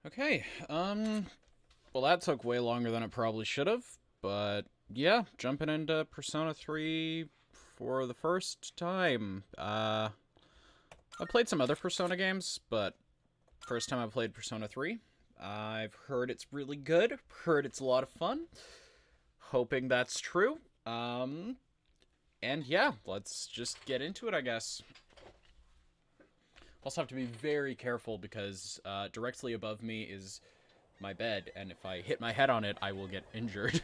Okay, well that took way longer than it probably should have, but yeah, jumping into Persona 3 for the first time. I played some other Persona games, but first time I played Persona 3. I've heard it's really good, heard it's a lot of fun, hoping that's true. And yeah, let's just get into it, I guess. Also have to be very careful because directly above me is my bed, and if I hit my head on it, I will get injured.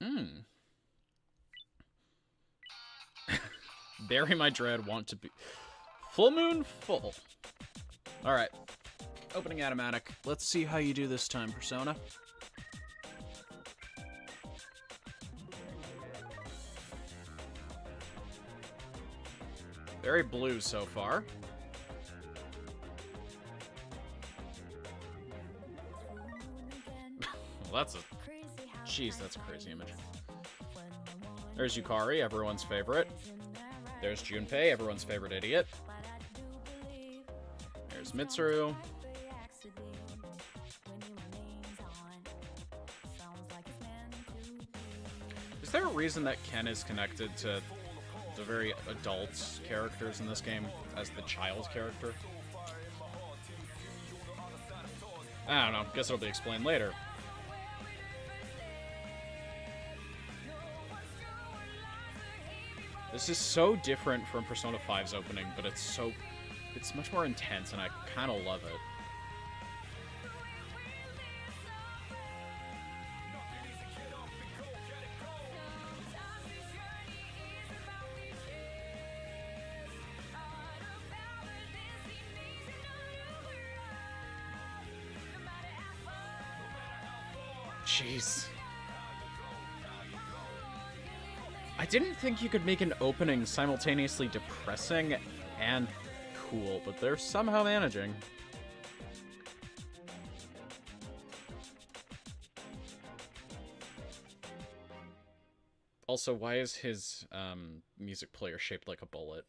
Hmm. Bury my dread, want to be... Full moon, full. Alright. Opening Automatic. Let's see how you do this time, Persona. Very blue so far. Well, that's a... Jeez, that's a crazy image. There's Yukari, everyone's favorite. There's Junpei, everyone's favorite idiot. There's Mitsuru. Is there a reason that Ken is connected to the very adult characters in this game as the child character? I don't know. Guess it'll be explained later. This is so different from Persona 5's opening, but it's much more intense, and I kind of love it. Jeez. I didn't think you could make an opening simultaneously depressing and cool, but they're somehow managing. Also, why is his music player shaped like a bullet?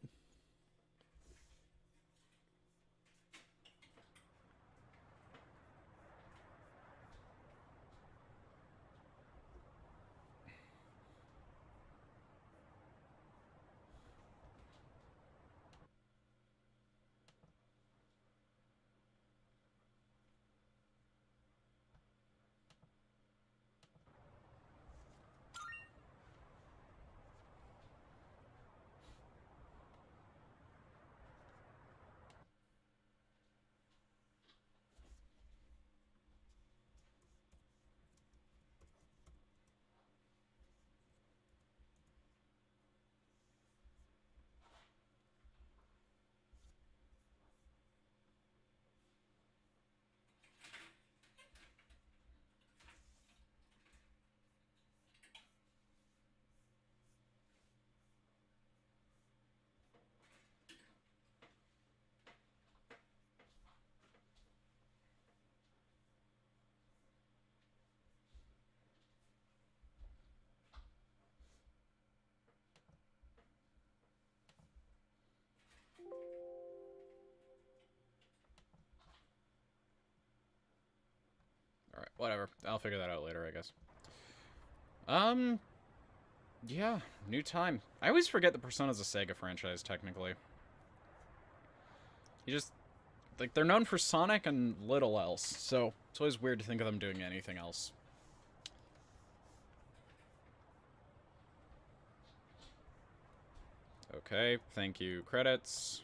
Alright, whatever. I'll figure that out later, I guess. Yeah, new time. I always forget that Persona's a Sega franchise, technically. You just... Like, they're known for Sonic and little else, so it's always weird to think of them doing anything else. Okay, thank you. Credits.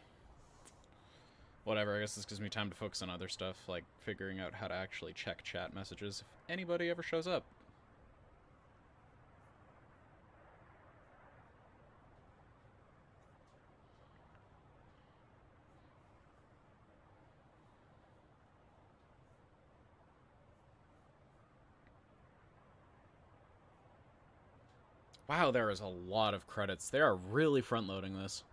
Whatever, I guess this gives me time to focus on other stuff, like figuring out how to actually check chat messages if anybody ever shows up. Wow, there is a lot of credits. They are really front-loading this.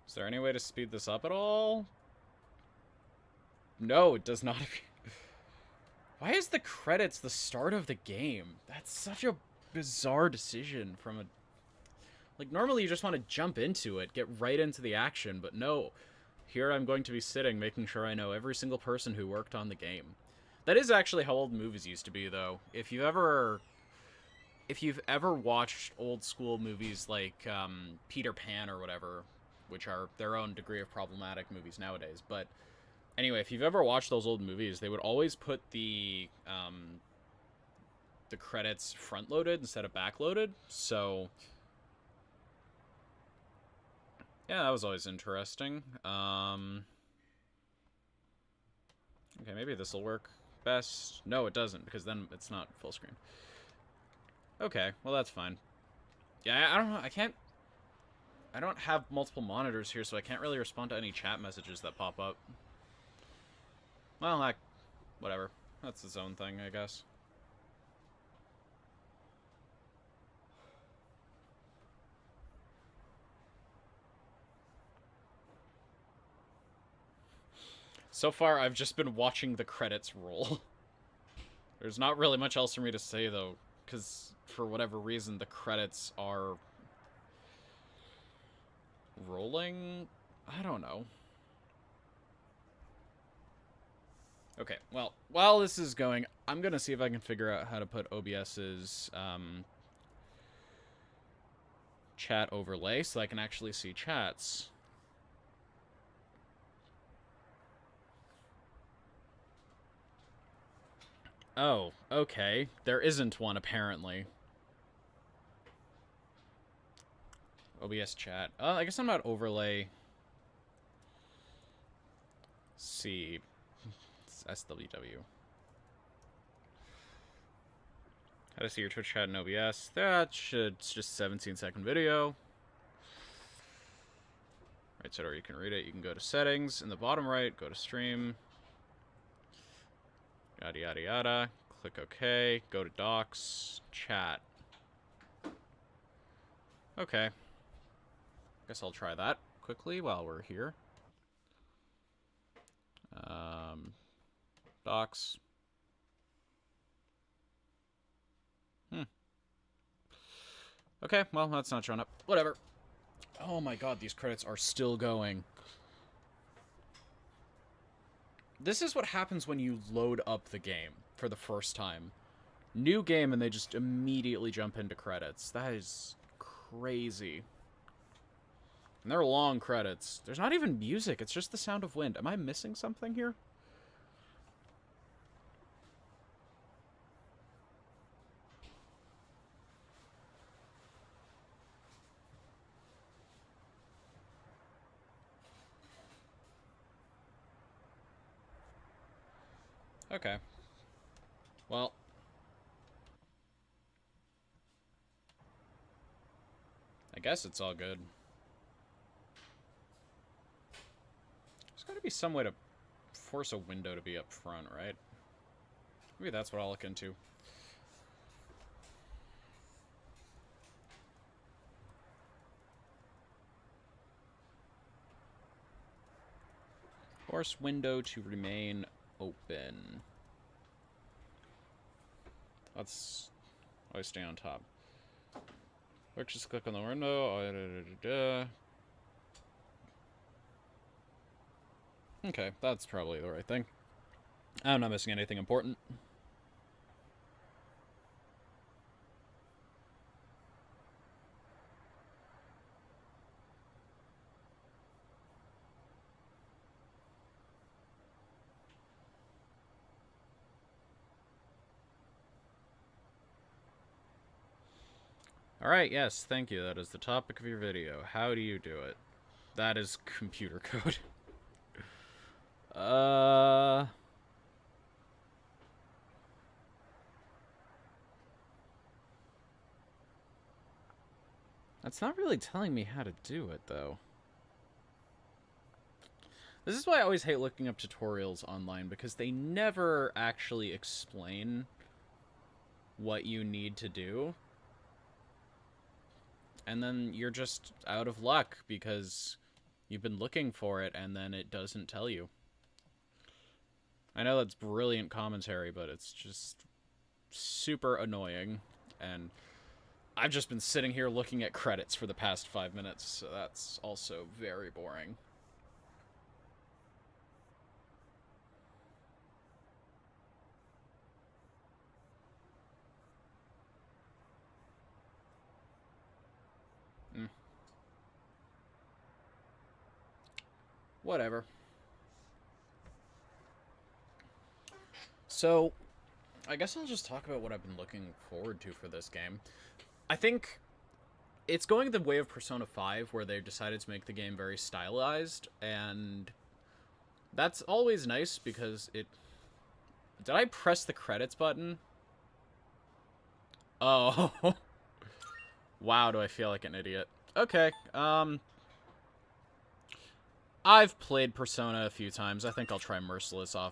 Is there any way to speed this up at all? No, it does not. Why is the credits the start of the game? That's such a bizarre decision from a... Like, normally you just want to jump into it, get right into the action, but no. Here I'm going to be sitting, making sure I know every single person who worked on the game. That is actually how old movies used to be, though. If you've ever watched old school movies like Peter Pan or whatever, which are their own degree of problematic movies nowadays, but anyway, if you've ever watched those old movies, they would always put the credits front-loaded instead of back-loaded, so yeah, that was always interesting. Okay, maybe this will work best. No, it doesn't, because then it's not full screen. Okay, well that's fine. Yeah, I don't know, I don't have multiple monitors here, so I can't really respond to any chat messages that pop up. Well, whatever. That's its own thing, I guess. So far, I've just been watching the credits roll. There's not really much else for me to say, though, because for whatever reason, the credits are rolling? I don't know. Okay, well, while this is going, I'm going to see if I can figure out how to put OBS's chat overlay so I can actually see chats. Oh, okay. There isn't one, apparently. OBS chat. I guess I'm not overlay. See. It's SWW. How to see your Twitch chat in OBS. It's just a 17-second video. Right side, or you can read it. You can go to settings. In the bottom right, go to stream. Yada, yada, yada. Click OK. Go to docs. Chat. Okay. Guess I'll try that quickly while we're here. Docs. Okay, well, that's not showing up. Whatever. Oh my god, these credits are still going. This is what happens when you load up the game for the first time. New game, and they just immediately jump into credits. That is crazy. And they're long credits. There's not even music, it's just the sound of wind. Am I missing something here? Okay. Well. I guess it's all good. There's gotta be some way to force a window to be up front, right? Maybe that's what I'll look into. Force window to remain open. Let's always stay on top. Quick, just click on the window. Okay, that's probably the right thing. I'm not missing anything important. Alright, yes, thank you. That is the topic of your video. How do you do it? That is computer code. That's not really telling me how to do it, though. This is why I always hate looking up tutorials online, because they never actually explain what you need to do. And then you're just out of luck because you've been looking for it and then it doesn't tell you. I know that's brilliant commentary, but it's just super annoying. And I've just been sitting here looking at credits for the past 5 minutes, so that's also very boring. Whatever. So, I guess I'll just talk about what I've been looking forward to for this game. I think it's going the way of Persona 5, where they've decided to make the game very stylized, and that's always nice because it... Did I press the credits button? Oh. Wow, do I feel like an idiot. Okay, I've played Persona a few times. I think I'll try Merciless off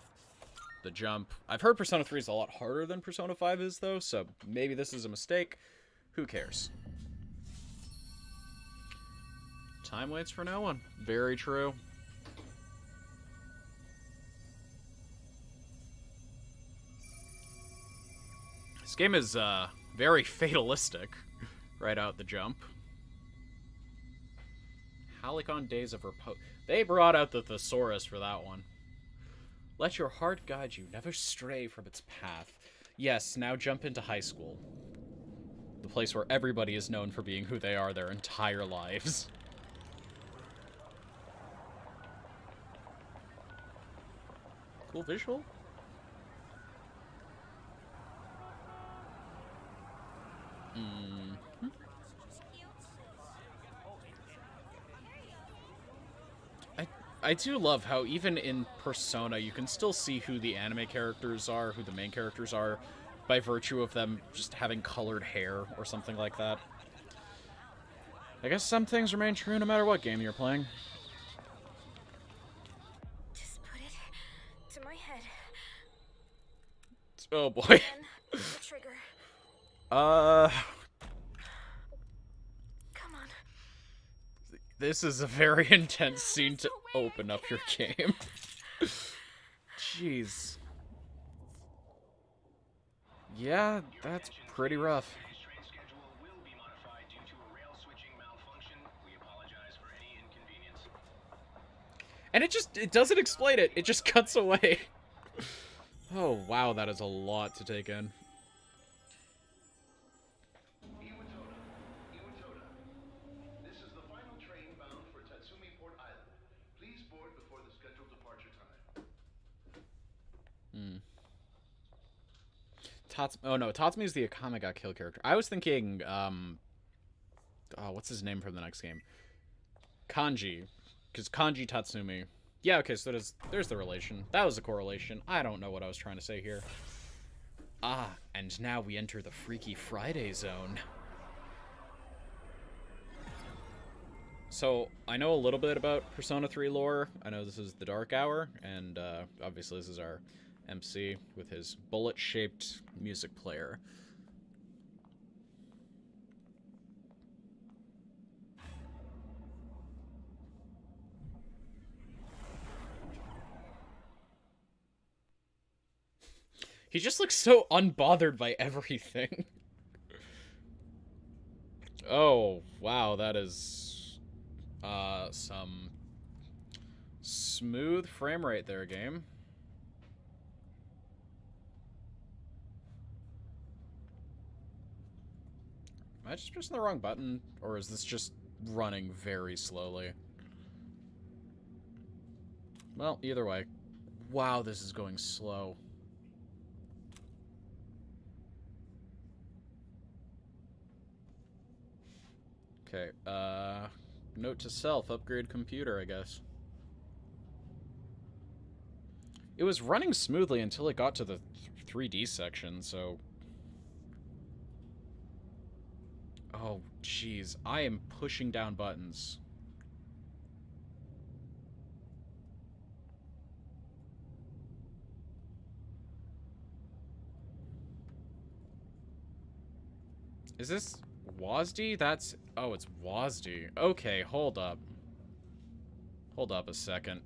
the jump. I've heard Persona 3 is a lot harder than Persona 5 is, though, so maybe this is a mistake. Who cares? Time waits for no one. Very true. This game is, very fatalistic right out the jump. Halicon Days of Repose. They brought out the thesaurus for that one. Let your heart guide you, never stray from its path. Yes, now jump into high school. The place where everybody is known for being who they are their entire lives. Cool visual. I do love how even in Persona you can still see who the anime characters are, who the main characters are, by virtue of them just having colored hair or something like that. I guess some things remain true no matter what game you're playing. Just put it to my head. Oh boy. The trigger. This is a very intense scene to open up your game. Jeez. Yeah, that's pretty rough. And it doesn't explain it. It just cuts away. Oh, wow, that is a lot to take in. Oh no, Tatsumi's the Akame ga Kill character. I was thinking, oh, what's his name from the next game? Kanji. Because Kanji Tatsumi. Yeah, okay, so there's the relation. That was the correlation. I don't know what I was trying to say here. Ah, and now we enter the Freaky Friday zone. So, I know a little bit about Persona 3 lore. I know this is the Dark Hour, and obviously this is our MC with his bullet-shaped music player. He just looks so unbothered by everything. Oh, wow, that is some smooth frame rate there, game. Am I just pressing the wrong button, or is this just running very slowly? Well, either way. Wow, this is going slow. Okay, note to self, upgrade computer, I guess. It was running smoothly until it got to the 3D section, so... Oh, jeez. I am pushing down buttons. Is this WASD? That's... Oh, it's WASD. Okay, hold up. Hold up a second.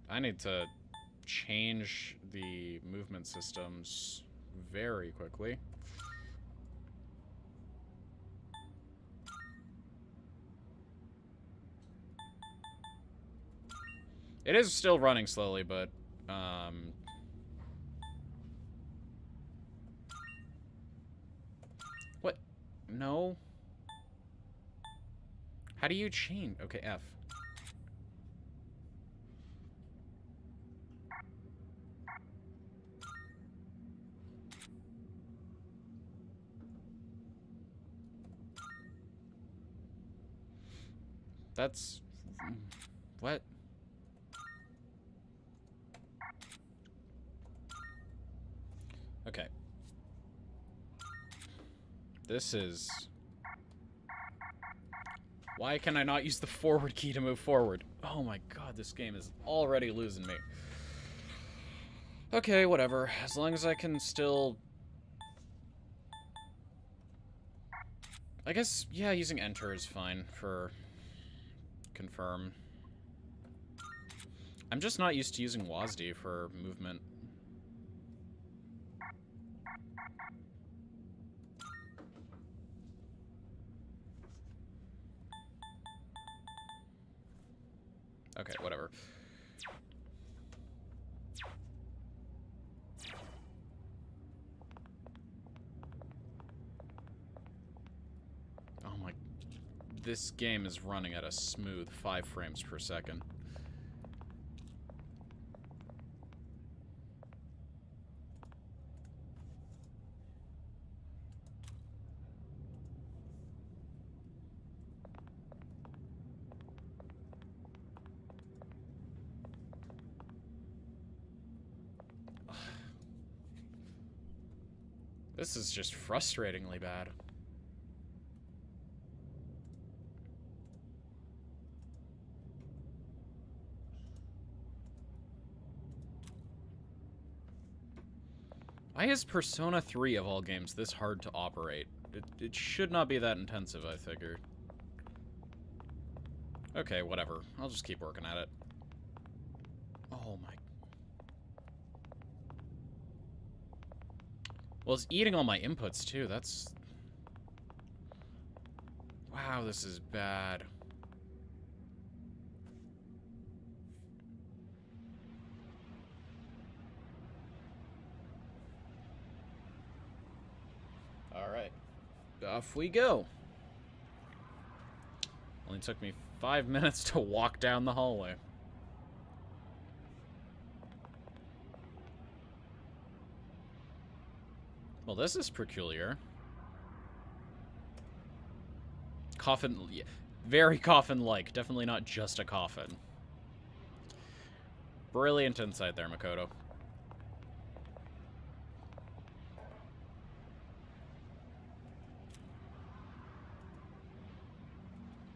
I need to change the movement systems very quickly. It is still running slowly, but what? No. How do you change? Okay, F. That's... what? Okay. This is... why can I not use the forward key to move forward? Oh my god, this game is already losing me. Okay, whatever. As long as I can still... I guess, yeah, using enter is fine for confirm. I'm just not used to using WASD for movement. Okay, whatever. Oh my... this game is running at a smooth 5 frames per second. This is just frustratingly bad. Why is Persona 3 of all games this hard to operate? It should not be that intensive, I figured. Okay, whatever. I'll just keep working at it. Oh my... well, it's eating all my inputs, too. That's... wow, this is bad. Alright. Off we go. Only took me 5 minutes to walk down the hallway. Well, this is peculiar. Coffin... yeah, very coffin-like. Definitely not just a coffin. Brilliant insight there, Makoto.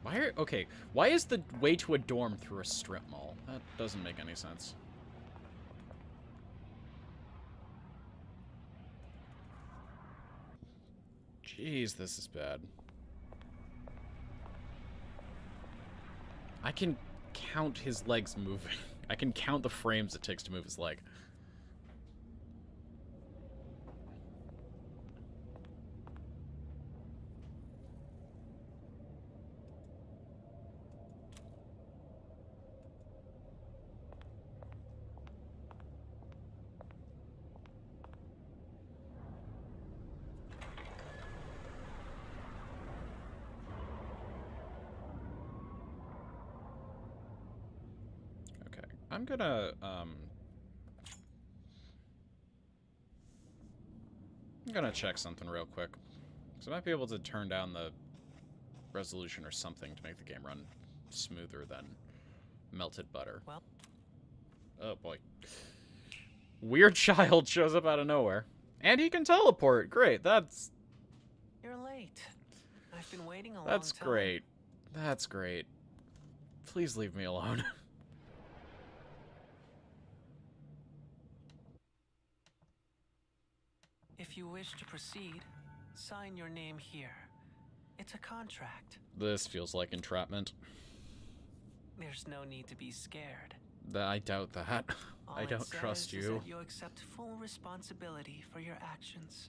Why are... okay, why is the way to a dorm through a strip mall? That doesn't make any sense. Jeez, this is bad. I can count his legs moving. I can count the frames it takes to move his leg. I'm gonna check something real quick. So I might be able to turn down the resolution or something to make the game run smoother than melted butter. Well. Oh boy. Weird child shows up out of nowhere. And he can teleport. Great, that's... you're late. I've been waiting a long time. That's great. That's great. Please leave me alone. If you wish to proceed, sign your name here. It's a contract. This feels like entrapment. There's no need to be scared. I doubt that. All I it don't says trust is you. that you accept full responsibility for your actions.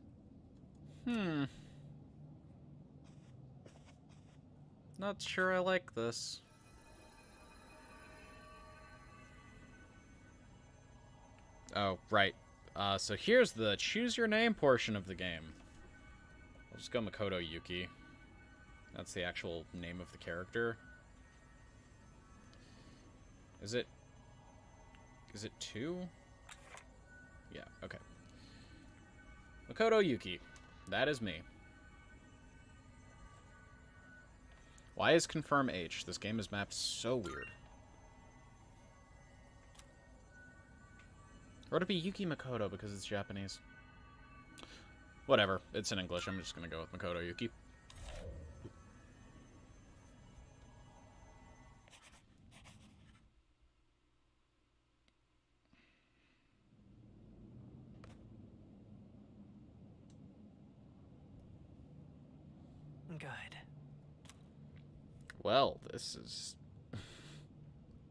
Not sure I like this. Oh, right. So here's the choose your name portion of the game. I'll just go Makoto Yuki. That's the actual name of the character. Is it 2? Yeah, okay. Makoto Yuki. That is me. Why is confirm H? This game is mapped so weird. Or to be Yuki Makoto because it's Japanese. Whatever. It's in English. I'm just going to go with Makoto Yuki. Good. Well, this is...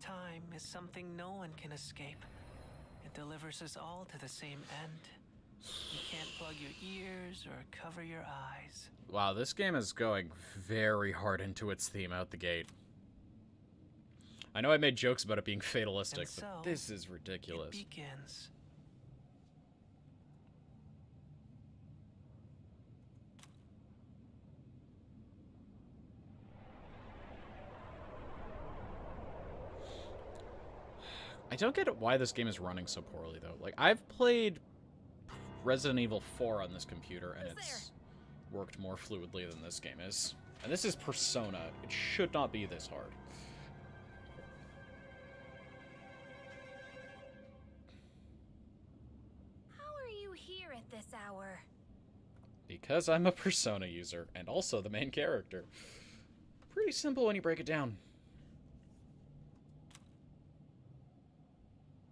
Time is something no one can escape. It delivers us all to the same end. You can't plug your ears or cover your eyes. Wow, this game is going very hard into its theme out the gate. I know I made jokes about it being fatalistic, And but so, this is ridiculous. It begins. I don't get why this game is running so poorly, though. Like, I've played Resident Evil 4 on this computer, and it's worked more fluidly than this game is. And this is Persona. It should not be this hard. How are you here at this hour? Because I'm a Persona user, and also the main character. Pretty simple when you break it down.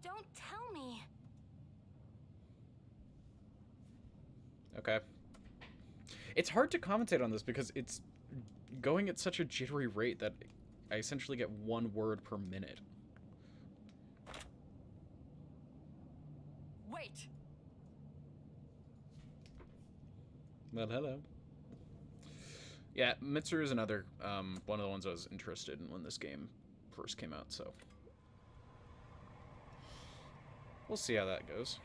Don't tell me. Okay. It's hard to commentate on this because it's going at such a jittery rate that I essentially get one word per minute. Wait. Well, hello. Yeah, Mitsuru is another one of the ones I was interested in when this game first came out, so we'll see how that goes.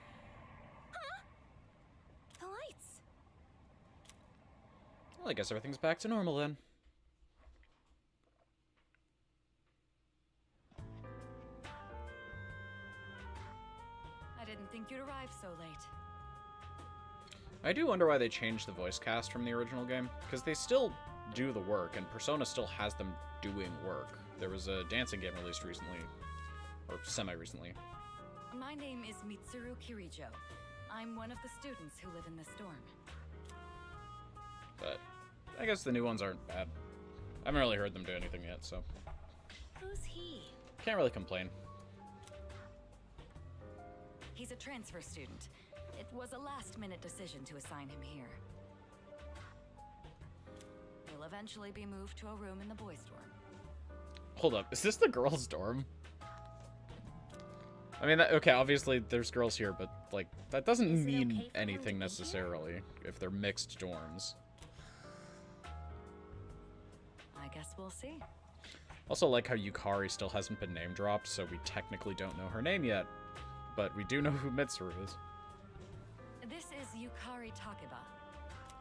Huh? The lights. Well, I guess everything's back to normal then. I didn't think you'd arrive so late. I do wonder why they changed the voice cast from the original game, because they still do the work, and Persona still has them doing work. There was a dancing game released recently, or semi-recently. My name is Mitsuru Kirijo. I'm one of the students who live in this dorm. But I guess the new ones aren't bad. I haven't really heard them do anything yet, so Who's he? can't really complain. He's a transfer student. It was a last-minute decision to assign him here. He'll eventually be moved to a room in the boys' dorm. Hold up, is this the girls' dorm? I mean, okay, obviously there's girls here, but, like, that doesn't Is it mean okay for him to anything be here? necessarily if they're mixed dorms. I guess we'll see. Also, like how Yukari still hasn't been name dropped, so we technically don't know her name yet. But we do know who Mitsuru is. This is Yukari Takeba.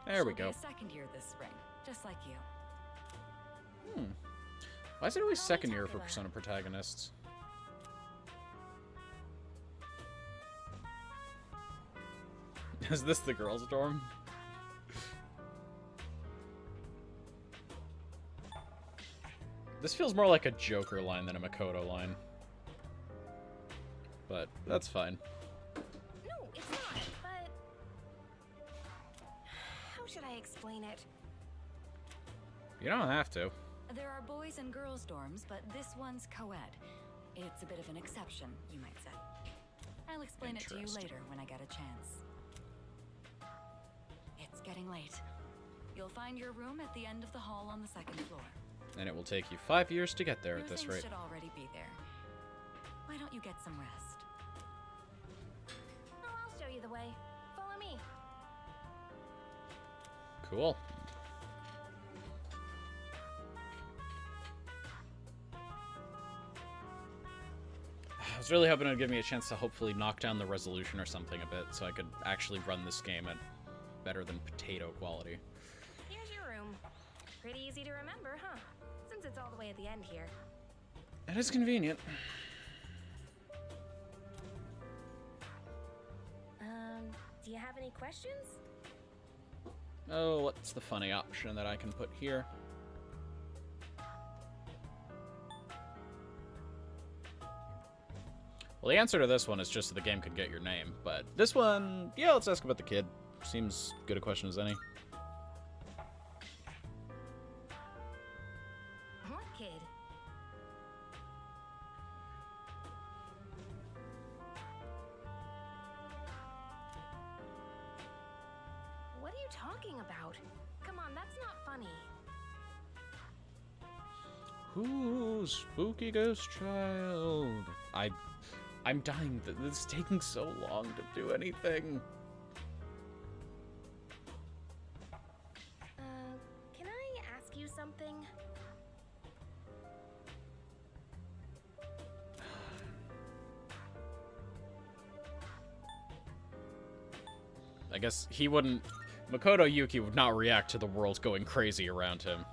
There we She'll go. be a second year this spring, just like you. Why is it always Yukari second year for Takeba. Persona protagonists? Is this the girls' dorm? This feels more like a Joker line than a Makoto line. But that's fine. No, it's not, but... How should I explain it? You don't have to. There are boys and girls dorms, but this one's co-ed. It's a bit of an exception, you might say. I'll explain it to you Interesting. later when I get a chance. It's getting late. You'll find your room at the end of the hall on the second floor. And it will take you 5 years to get there Your at this things rate. should already be there. Why don't you get some rest? way. Follow me. Cool. I was really hoping it would give me a chance to hopefully knock down the resolution or something a bit so I could actually run this game at better than potato quality. Here's your room. Pretty easy to remember, huh? Since it's all the way at the end here. It is convenient. Do you have any questions? Oh, what's the funny option that I can put here? Well, the answer to this one is just so the game could get your name, but this one, yeah, let's ask about the kid. Seems good a question as any. What kid? What are you talking about? Come on, that's not funny. Ooh, spooky ghost child. I'm dying. This is taking so long to do anything. Can I ask you something? I guess he wouldn't... Makoto Yuki would not react to the world going crazy around him.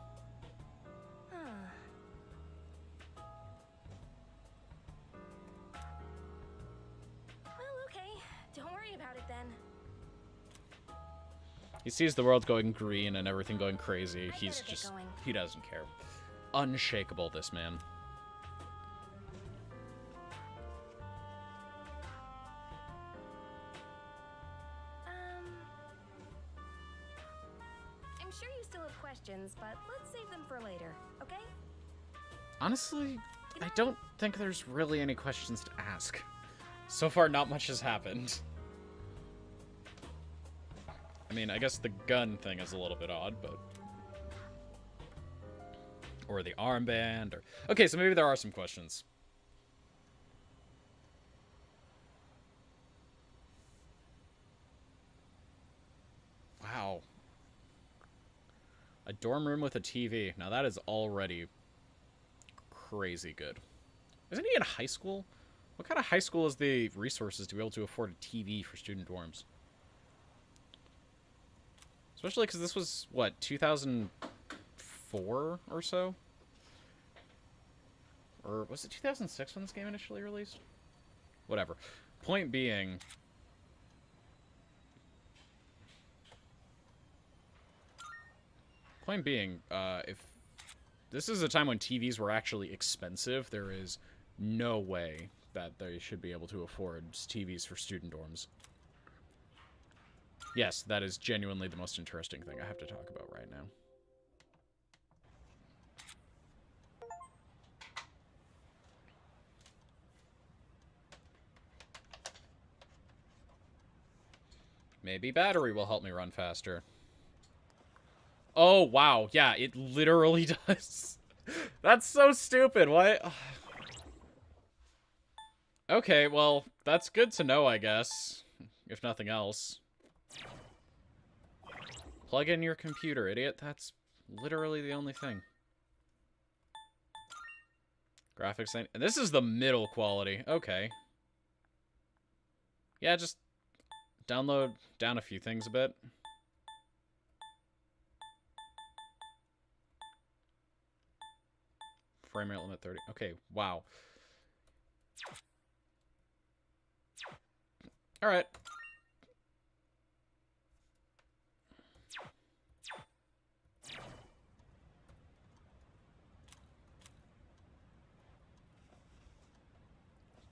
Well, okay. Don't worry about it then. He sees the world going green and everything going crazy. I'd He's better get just... going. He doesn't care. Unshakable, this man. I'm sure you still have questions, but let's save them for later, okay? Honestly, I don't think there's really any questions to ask. So far, not much has happened. I mean, I guess the gun thing is a little bit odd, but... Or the armband, or... Okay, so maybe there are some questions. Wow. A dorm room with a TV. Now that is already crazy good. Isn't he in high school? What kind of high school has the resources to be able to afford a TV for student dorms? Especially because this was, what, 2004 or so? Or was it 2006 when this game initially released? Whatever. Point being... if this is a time when TVs were actually expensive, there is no way that they should be able to afford TVs for student dorms. Yes, that is genuinely the most interesting thing I have to talk about right now. Maybe battery will help me run faster. Oh, wow. Yeah, it literally does. That's so stupid. What? Okay, well, that's good to know, I guess. If nothing else. Plug in your computer, idiot. That's literally the only thing. Graphics... And this is the middle quality. Okay. Yeah, just download down a few things a bit. Frame rate limit 30. Okay, wow. Alright.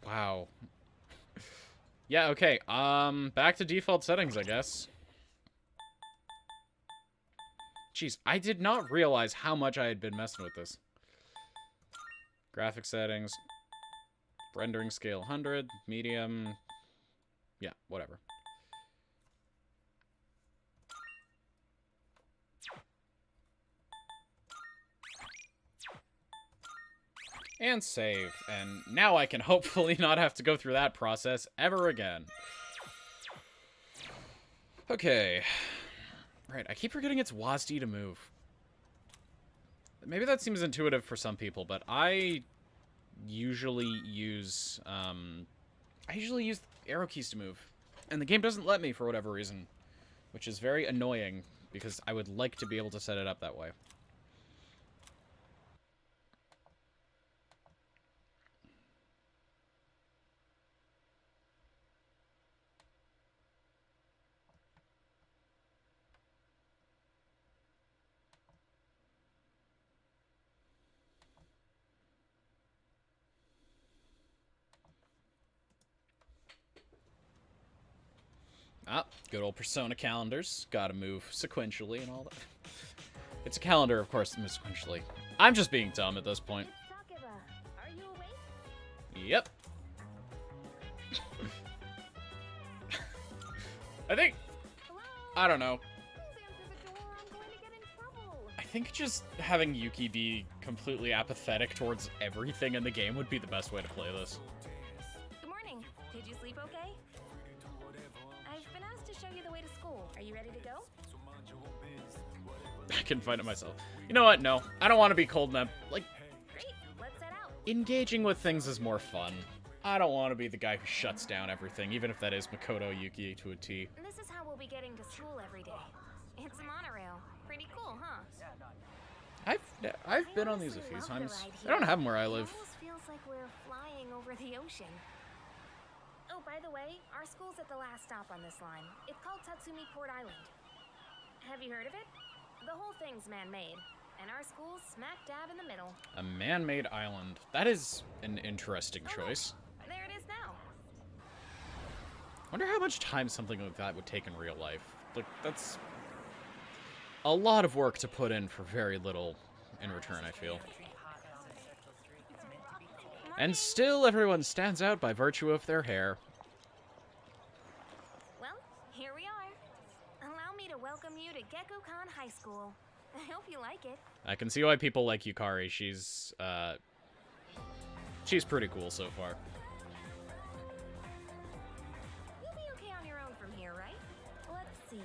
Wow. Yeah, okay. Back to default settings, I guess. Jeez, I did not realize how much I had been messing with this. Graphic settings. Rendering scale 100. Medium. Yeah, whatever. And save. And now I can hopefully not have to go through that process ever again. Okay. Right, I keep forgetting it's WASD to move. Maybe that seems intuitive for some people, but I usually use arrow keys to move. And the game doesn't let me for whatever reason, which is very annoying because I would like to be able to set it up that way. Ah, good old Persona calendars. Gotta move sequentially and all that. It's a calendar, of course, that moves sequentially. I'm just being dumb at this point. Sakura, are you awake? Yep. I think... Hello? I don't know. Please answer the door. I'm going to get in trouble. I think just having Yuki be completely apathetic towards everything in the game would be the best way to play this. Good morning. Did you sleep okay? I've been asked to show you the way to school. Are you ready to go? I can find it myself. You know what? No. I don't want to be cold enough. Like, Great. Let's set out. engaging with things is more fun. I don't want to be the guy who shuts down everything, even if that is Makoto Yuki to a T. This is how we'll be getting to school every day. It's a monorail. Pretty cool, huh? I've been on these a few times. I don't have them where I live. It almost feels like we're flying over the ocean. Oh, by the way, our school's at the last stop on this line. It's called Tatsumi Port Island. Have you heard of it? The whole thing's man-made, and our school's smack dab in the middle. A man-made island. That is an interesting choice. There it is now. Wonder how much time something like that would take in real life. Like, that's a lot of work to put in for very little in return, I feel. And still, everyone stands out by virtue of their hair. Well, here we are. Allow me to welcome you to Gekkoukan High School. I hope you like it. I can see why people like Yukari. She's pretty cool so far. You'll be okay on your own from here, right? Let's see.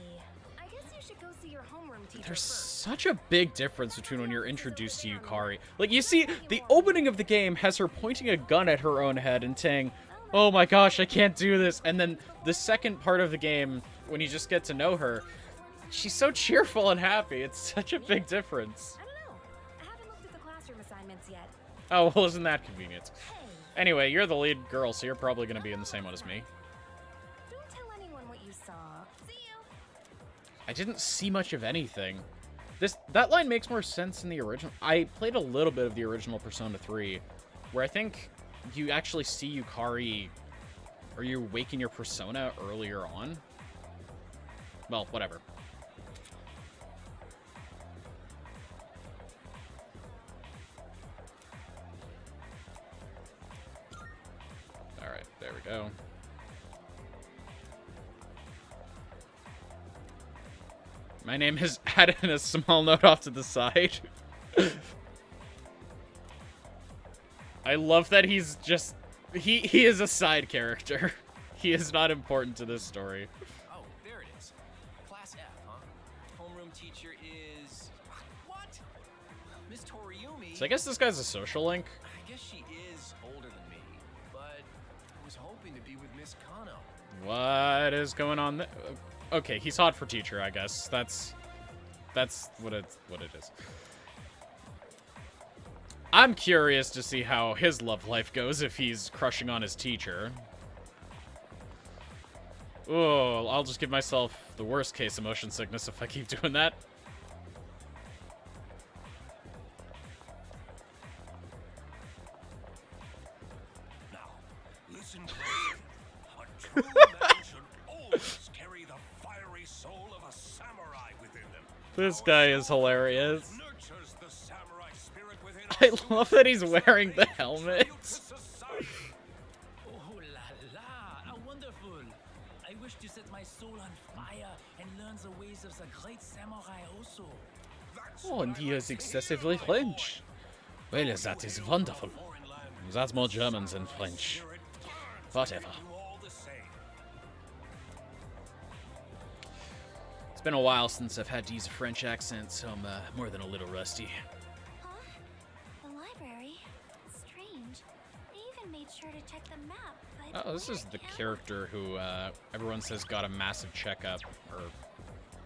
I guess you should go see your homeroom teacher There's first. such a big difference between when you're introduced to Yukari. Like, you see, the opening of the game has her pointing a gun at her own head and saying, "Oh my gosh, I can't do this." And then the second part of the game, when you just get to know her, she's so cheerful and happy. It's such a big difference. I don't know. I haven't looked at the classroom assignments yet. Oh, well, isn't that convenient? Hey, Anyway, you're the lead girl, so you're probably going to be in the same one as me. don't tell anyone what you saw. See you. I didn't see much of anything. That line makes more sense in the original. I played a little bit of the original Persona 3, where I think you actually see Yukari, or you awaken your persona earlier on. Well, whatever. Alright, there we go. My name is added in a small note off to the side. I love that he's just... He is a side character. He is not important to this story. Oh, there it is. Class F, huh? Homeroom teacher is... What? Miss Toriumi? So I guess this guy's a social link. I guess she is older than me, but I was hoping to be with Miss Kano. What is going on there? Okay, he's hot for teacher, I guess. That's what it is. I'm curious to see how his love life goes if he's crushing on his teacher. Oh, I'll just give myself the worst case of motion sickness if I keep doing that. Now, listen closely. A true man should always carry the fiery soul of a samurai within them. This guy is hilarious. Nurtures the samurai spirit within I love that he's wearing the helmet. Oh la la, how wonderful! I wish to set my soul on fire and learn the ways of the great samurai also. Oh, and he is excessively French. Well, that is wonderful. That's more German than French. Whatever. been a while since I've had to use a French accent, so I'm more than a little rusty. Huh? The library? Strange. They even made sure to check the map, but... Oh, this is the character who everyone says got a massive checkup, or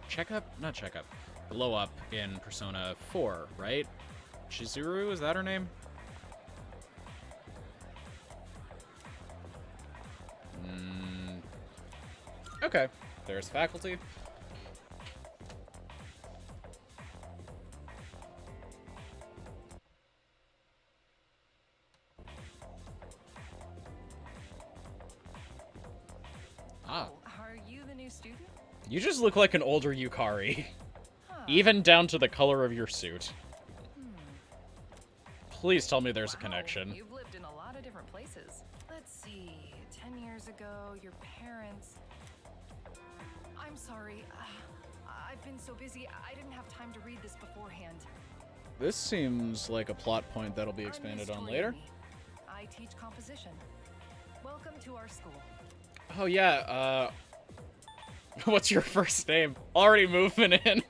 checkup? Not checkup. Blow up in Persona 4, right? Chizuru, is that her name? Okay, there's faculty. Ah. Are you the new student? You just look like an older Yukari. Even down to the color of your suit. Please tell me there's a connection. You've lived in a lot of different places. Let's see. 10 years ago, your parents... I'm sorry. I've been so busy, I didn't have time to read this beforehand. This seems like a plot point that'll be expanded on later. I teach composition. Welcome to our school. Oh yeah, what's your first name? Already moving in.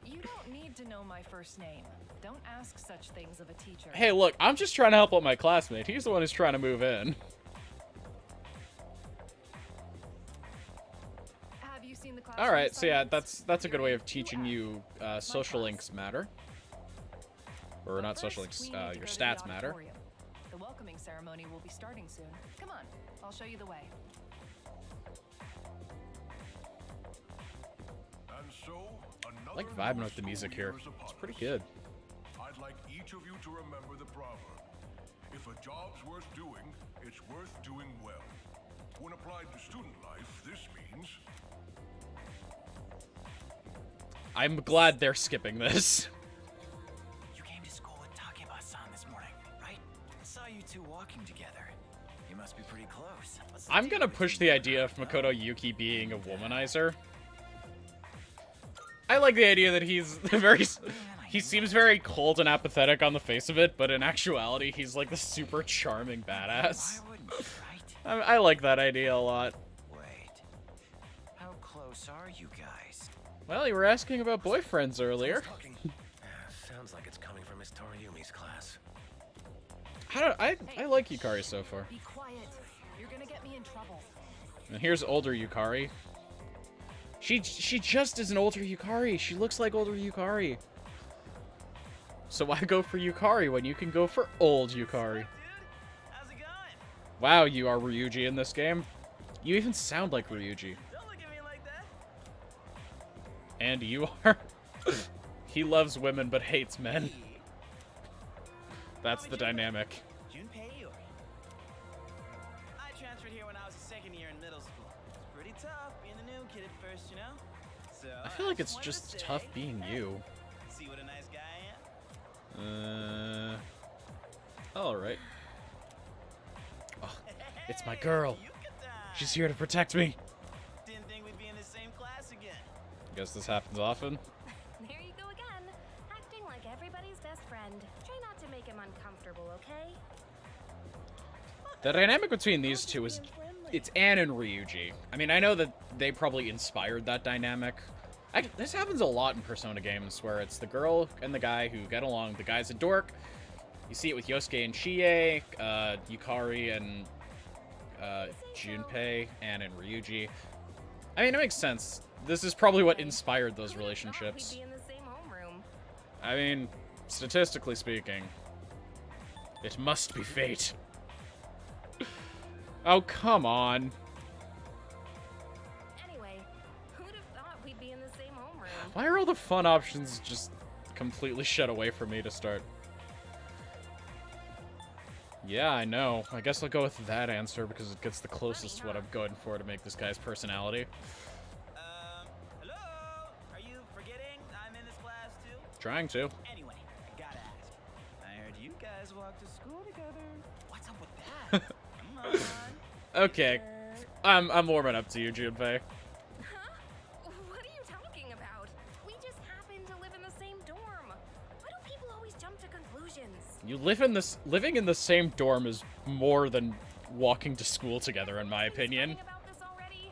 You don't need to know my first name. Don't ask such things of a teacher. Hey, look, I'm just trying to help out my classmate. He's the one who's trying to move in. Have you seen the class? All right, so yeah, that's a good way of teaching you social links matter, or not social links. Your stats matter. The welcoming ceremony will be starting soon. Come on, I'll show you the way. And so, I like vibing with the music here. It's pretty good. I'd like each of you to remember the proverb. If a job's worth doing, it's worth doing well. When applied to student life, this means... I'm glad they're skipping this. You came to school with Takeba-san this morning, right? I saw you two walking together. You must be pretty close. What's the I'm deal gonna between push the you idea of and Makoto Yuki being a womanizer. I like the idea that he's he seems very cold and apathetic on the face of it, but in actuality, he's like the super charming badass. Why wouldn't you, right? I like that idea a lot. Wait. How close are you guys? Well, you were asking about boyfriends earlier. Sounds like it's coming from Miss Toriumi's class. I like Yukari so far. Be quiet. You're gonna get me in trouble. And here's older Yukari. She just is an older Yukari. She looks like older Yukari. So why go for Yukari when you can go for old Yukari? How's it going? Wow, you are Ryuji in this game. You even sound like Ryuji. Don't look at me like that. And you are. He loves women but hates men. That's the dynamic. Junpei or... I transferred here when I was a second year in middle school. It's pretty tough being the new kid at first, you know? So I feel like it's wanted just to tough say, being hey, you. See what a nice guy I am? Alright. Oh, it's my girl. Yuka-tan. She's here to protect me. Didn't think we'd be in the same class again. Guess this happens often. There you go again. Acting like everybody's best friend. Try not to make him uncomfortable, okay? The dynamic between these two is... It's Anne and Ryuji. I mean, I know that they probably inspired that dynamic. This happens a lot in Persona games, where it's the girl and the guy who get along. The guy's a dork. You see it with Yosuke and Chie, Yukari and Junpei, Anne and Ryuji. I mean, it makes sense. This is probably what inspired those relationships. We'd be in the same homeroom. I mean, statistically speaking, it must be fate. Oh, come on. Anyway, who'd have thought we'd be in the same homeroom? Why are all the fun options just completely shut away from me to start? Yeah, I know. I guess I'll go with that answer because it gets the closest to what I'm going for to make this guy's personality. Hello? Are you forgetting I'm in this class too? Trying to. Anyway, I gotta ask. I heard you guys walk to school together. What's up with that? Come on. Okay. I'm warming up to you, Junpei. Huh? What are you talking about? We just happen to live in the same dorm. Why do people always jump to conclusions? You living in the same dorm is more than walking to school together, in my opinion. About this already?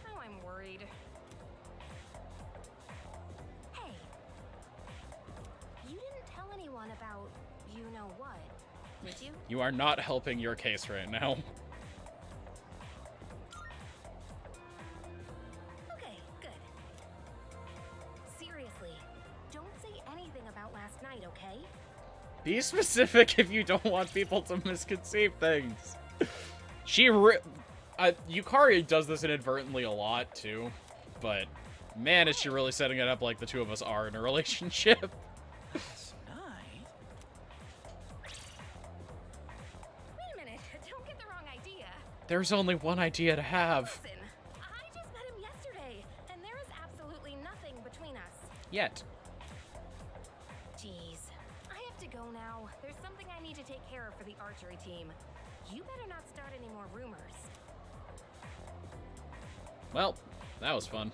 Now I'm worried. Would you? You are not helping your case right now. Okay, good. Seriously, don't say anything about last night, okay? Be specific if you don't want people to misconceive things. Yukari does this inadvertently a lot, too. But, man, is she really setting it up like the two of us are in a relationship. Last night? Wait a minute, don't get the wrong idea. There's only one idea to have. Listen, I just met him yesterday, and there is absolutely nothing between us. Yet. Jeez, I have to go now. There's something I need to take care of for the archery team. You better not start any more rumors. Well, that was fun.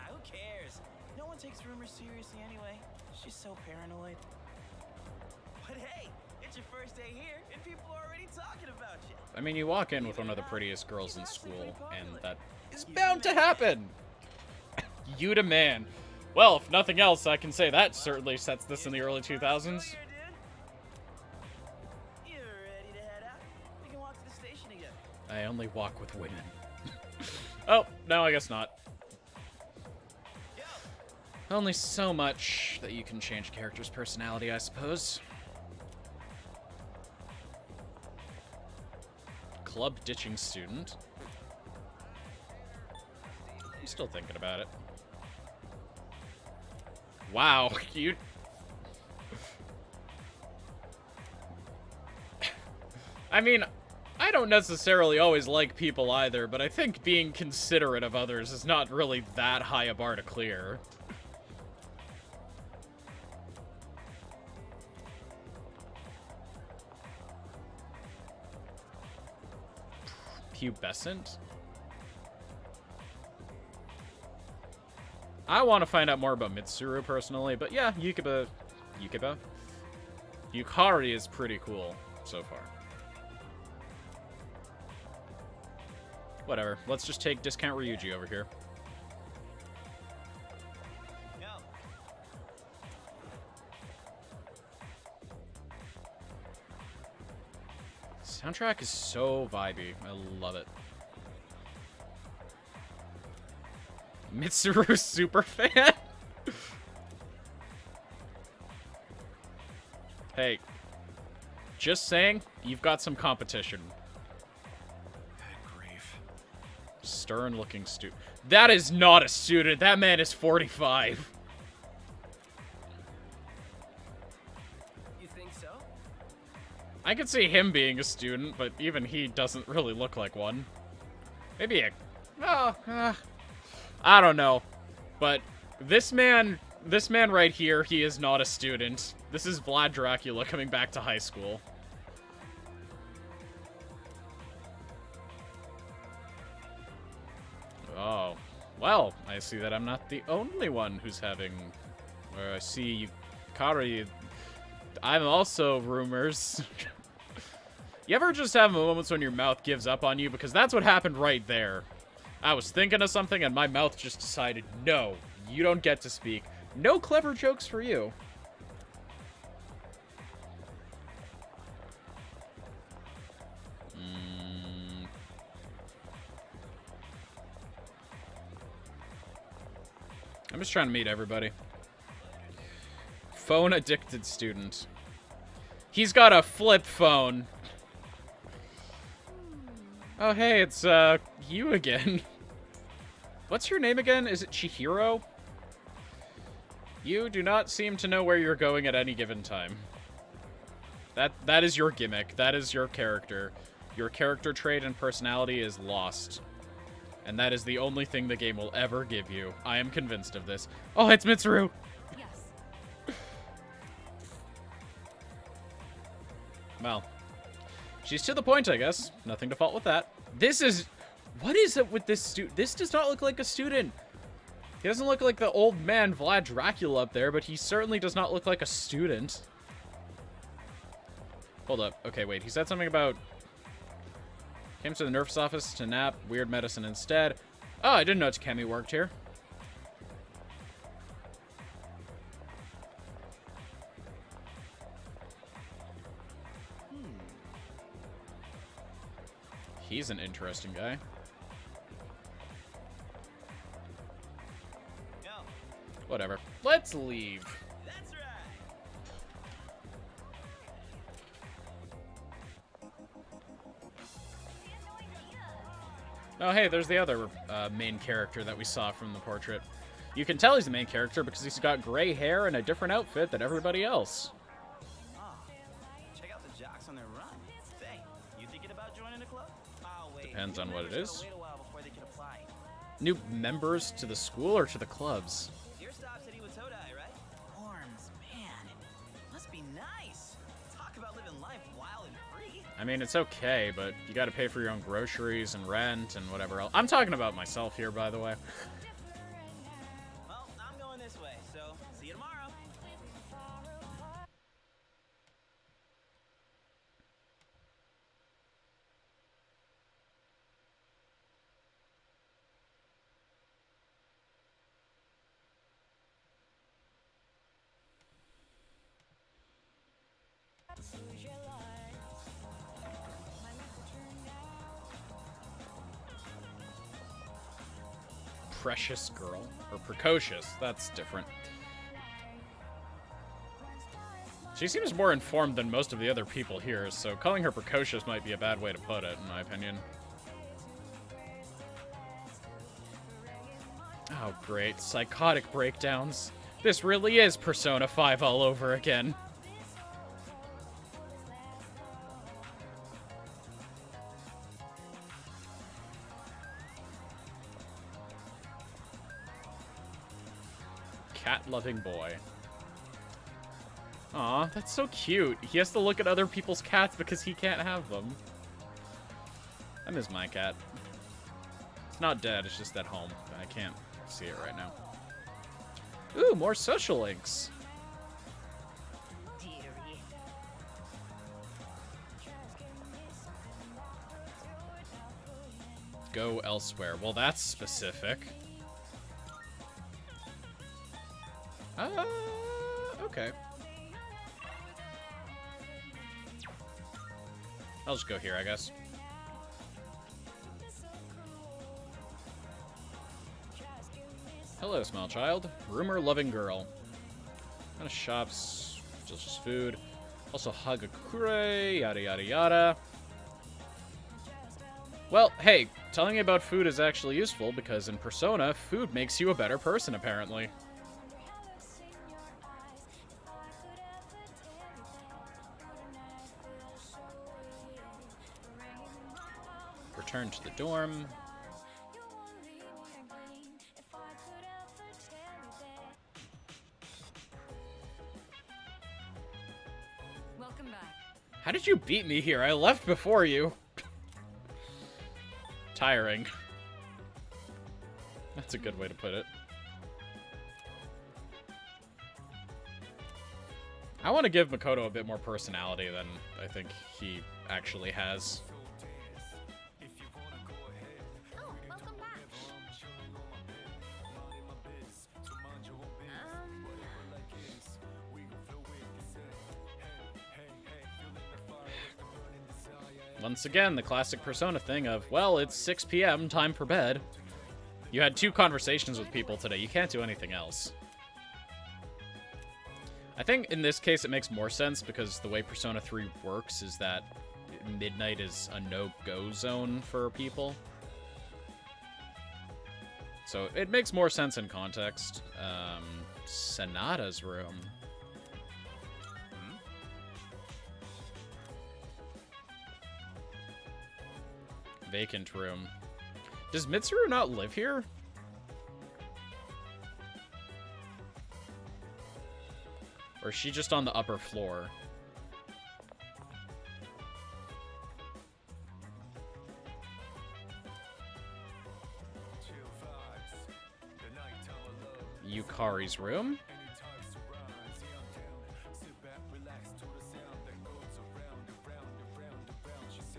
Who cares? No one takes rumors seriously anyway. She's so paranoid. But hey, it's your first day here, and people are already talking about you. I mean, you walk in with one of the prettiest girls in school, and that is bound to happen. You the man. Well, if nothing else, I can say that certainly sets this in the early 2000s. You're ready to head out? We can walk to the station together. I only walk with women. Oh, no, I guess not. Only so much that you can change a character's personality, I suppose. Club ditching student. I'm still thinking about it. Wow, you... I mean, I don't necessarily always like people either, but I think being considerate of others is not really that high a bar to clear. Pubescent? I want to find out more about Mitsuru personally, but yeah, Yukari is pretty cool so far. Whatever, let's just take Discount Ryuji over here. Yo. Soundtrack is so vibey. I love it. Mitsuru super fan? Hey, just saying, you've got some competition. Good grief. Stern looking student. That is not a student. That man is 45. You think so? I could see him being a student, but even he doesn't really look like one. Maybe a... I don't know. But this man right here, he is not a student. This is Vlad Dracula coming back to high school. Oh. Well, I see that I'm not the only one who's having... Where I see Yukari... I'm also rumors. You ever just have moments when your mouth gives up on you? Because that's what happened right there. I was thinking of something and my mouth just decided, no, you don't get to speak. No clever jokes for you. I'm just trying to meet everybody. Phone addicted student. He's got a flip phone. Oh, hey, it's, you again. What's your name again? Is it Chihiro? You do not seem to know where you're going at any given time. That is your gimmick. That is your character. Your character trait and personality is lost. And that is the only thing the game will ever give you. I am convinced of this. Oh, it's Mitsuru! Yes. Well, she's to the point, I guess. Nothing to fault with that. This is... What is it with this student? This does not look like a student. He doesn't look like the old man Vlad Dracula up there, but he certainly does not look like a student. Hold up. Okay, wait. He said something about... Came to the nurse's office to nap. Weird medicine instead. Oh, I didn't know Takemi worked here. He's an interesting guy. Go. Whatever. Let's leave. That's right. Oh, hey, there's the other main character that we saw from the portrait. You can tell he's the main character because he's got gray hair and a different outfit than everybody else. Ah, check out the jocks on their run. Say, you thinking about joining the club? Oh, wait. Depends on what it Members is. gotta wait a while before they can apply. New members to the school or to the clubs? Your stop city with Todai, right? Horns, man. Must be nice. Talk about living life wild and free. I mean, it's okay, but you gotta pay for your own groceries and rent and whatever else. I'm talking about myself here, by the way. Well, I'm going this way, so see you tomorrow. Precious girl. Or precocious. That's different. She seems more informed than most of the other people here, so calling her precocious might be a bad way to put it, in my opinion. Oh, great. Psychotic breakdowns. This really is Persona 5 all over again. Cat-loving boy. Aw, that's so cute. He has to look at other people's cats because he can't have them. I miss my cat. It's not dead, it's just at home. I can't see it right now. Ooh, more social links. Go elsewhere. Well, that's specific. Okay. I'll just go here, I guess. Hello, small child. Rumor-loving girl. Kind of shops, just food. Also Hagakure, yada yada yada. Well, hey, telling you about food is actually useful because in Persona, food makes you a better person, apparently. Return to the dorm. Welcome back. How did you beat me here? I left before you. Tiring. That's a good way to put it. I want to give Makoto a bit more personality than I think he actually has. Oh, welcome back. Once again, the classic Persona thing of, well, it's 6 p.m., time for bed. You had 2 conversations with people today. You can't do anything else. I think in this case it makes more sense because the way Persona 3 works is that midnight is a no-go zone for people. So it makes more sense in context. Sonata's room. Vacant room. Does Mitsuru not live here? Or is she just on the upper floor? Yukari's room?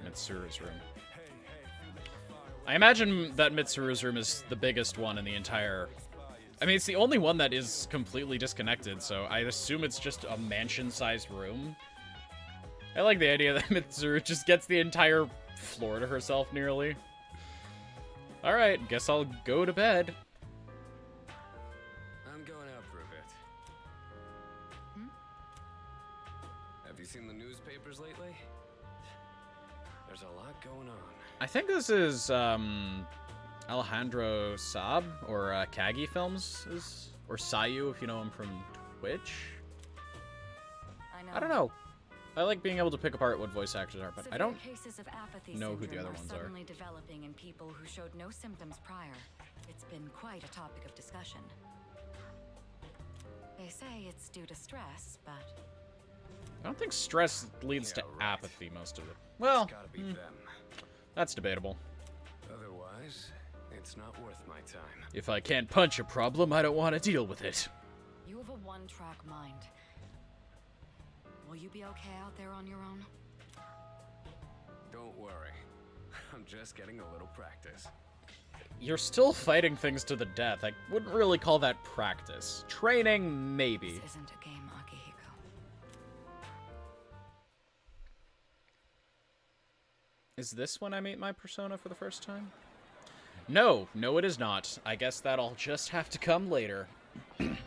Mitsuru's room. I imagine that Mitsuru's room is the biggest one in the entire... I mean, it's the only one that is completely disconnected, so I assume it's just a mansion-sized room. I like the idea that Mitsuru just gets the entire floor to herself nearly. Alright, guess I'll go to bed. I'm going out for a bit. Have you seen the newspapers lately? There's a lot going on. I think this is Alejandro Saab or Kagi Films, or Sayu if you know him from Twitch. I don't know. I like being able to pick apart what voice actors are, but I don't cases of apathy know who the syndrome other ones are. Suddenly developing in people who showed no symptoms prior. It's been quite a topic of discussion. They say it's due to stress, but I don't think stress leads to right. apathy most of it. Well, It's gotta be them. that's debatable. Otherwise, it's not worth my time. If I can't punch a problem, I don't want to deal with it. you have a one-track mind. Will you be okay out there on your own? Don't worry. I'm just getting a little practice. You're still fighting things to the death. I wouldn't really call that practice. Training, maybe. This isn't a game, Akihiko. Is this when I meet my persona for the first time? No, it is not. I guess that'll just have to come later. Have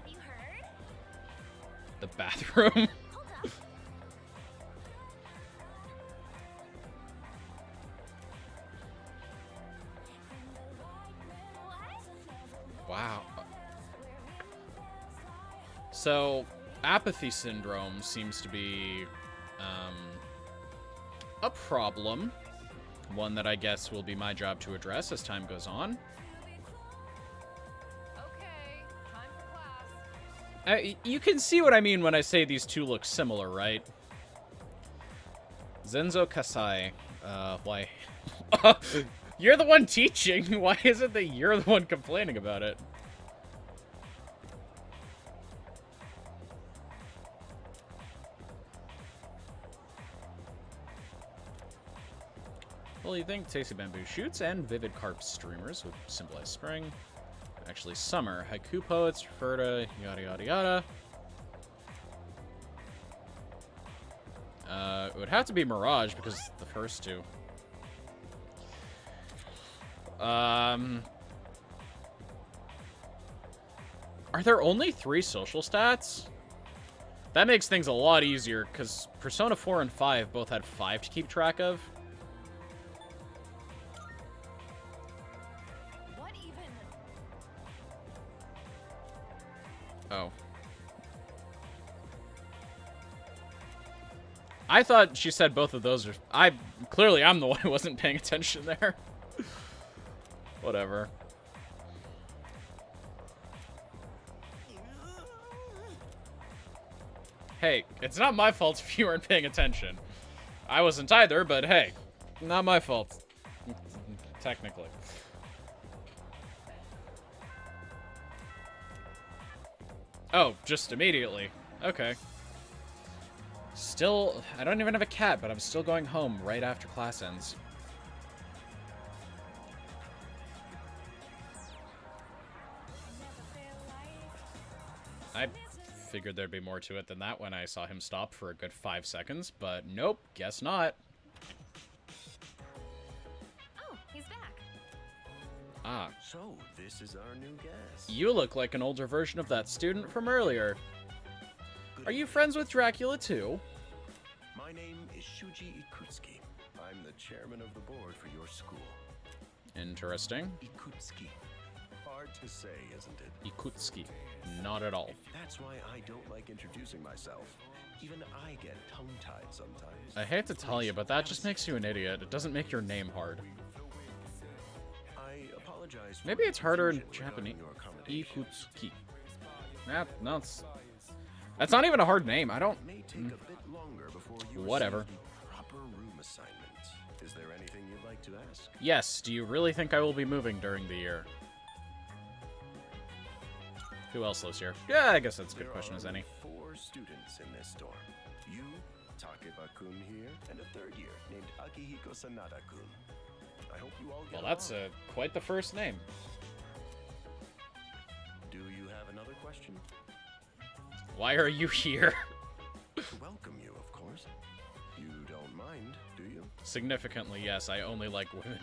you heard? The bathroom. Hold up. What? Wow. So, apathy syndrome seems to be a problem. One that I guess will be my job to address as time goes on. Okay, time for class. You can see what I mean when I say these two look similar, right? Zenzo Kasai. Why? You're the one teaching. Why is it that you're the one complaining about it? Well, you think Tasty Bamboo shoots and Vivid Carp streamers would symbolize spring. Actually, summer. Haiku poets refer to yada yada yada. It would have to be Mirage because the first two. Are there only 3 social stats? That makes things a lot easier because Persona 4 and 5 both had 5 to keep track of. What even? Oh. I thought she said both of those are... Clearly, I'm the one who wasn't paying attention there. Whatever. Hey, it's not my fault if you weren't paying attention. I wasn't either, but hey, not my fault. Technically. Oh, just immediately. Okay. Still, I don't even have a cat, but I'm still going home right after class ends. I figured there'd be more to it than that when I saw him stop for a good 5 seconds, but nope, guess not. Oh, he's back. Ah, So, this is our new guest. you look like an older version of that student from earlier. Are you friends with Dracula too? My name is Shuji Ikutsuki. I'm the chairman of the board for your school. Interesting. Ikutsuki. Hard to say, isn't it? Ikutsuki. Not at all. That's why I don't like introducing myself. Even I get tongue-tied sometimes. I hate to tell you, but that just makes you an idiot. It doesn't make your name hard. I apologize for Maybe it's harder in confusion Japanese. regarding your accommodation. Ikutsuki. No, that's not even a hard name. I don't... It may take a bit longer before you Whatever. receive the proper room assignment. Is there anything you'd like to ask? Yes, do you really think I will be moving during the year? Who else lives here? Yeah, I guess that's a good question as any. There are 4 students in this dorm. You, Takeba-kun here, and a 3rd year named Akihiko Sanada-kun. I hope you all get Well, that's along. quite the first name. Do you have another question? Why are you here? Significantly, yes, I only like women.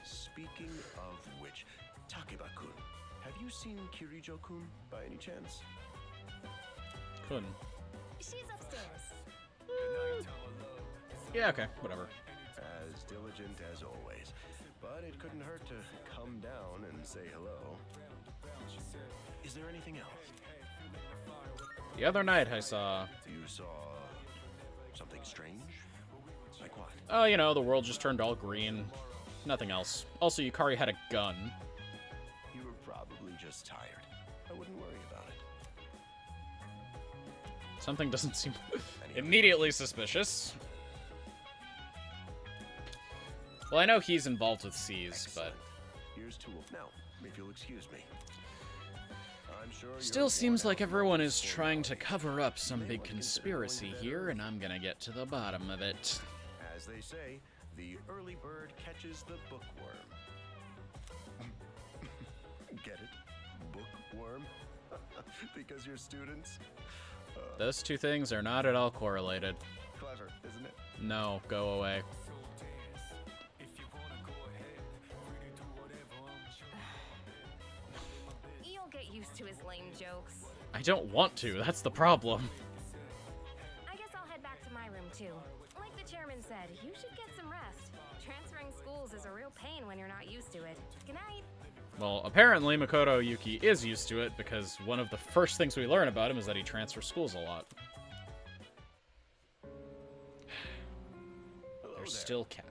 Speaking of which, Takeba-kun, have you seen Kirijo-kun by any chance? Kun. She's upstairs. Yeah, okay, whatever. As diligent as always. But it couldn't hurt to come down and say hello. Is there anything else? The other night I saw... You saw something strange? Like what? Oh, you know, the world just turned all green. Nothing else. Also, Yukari had a gun. You were probably just tired. I wouldn't worry about it. Something doesn't seem immediately suspicious. Well, I know he's involved with C's, but... Here's to now, if you'll excuse me. I'm sure Still seems like everyone is trying to cover up some big conspiracy here, and I'm gonna get to the bottom of it. As they say, the early bird catches the bookworm. Get it? Bookworm? Because you're students? Those two things are not at all correlated. Clever, isn't it? No, go away. You'll get used to his lame jokes. I don't want to, that's the problem. I guess I'll head back to my room too. Like the chairman said, you should get some rest. Transferring schools is a real pain when you're not used to it. Good night. Well, apparently Makoto Yuki is used to it, because one of the first things we learn about him is that he transfers schools a lot. There's still cat.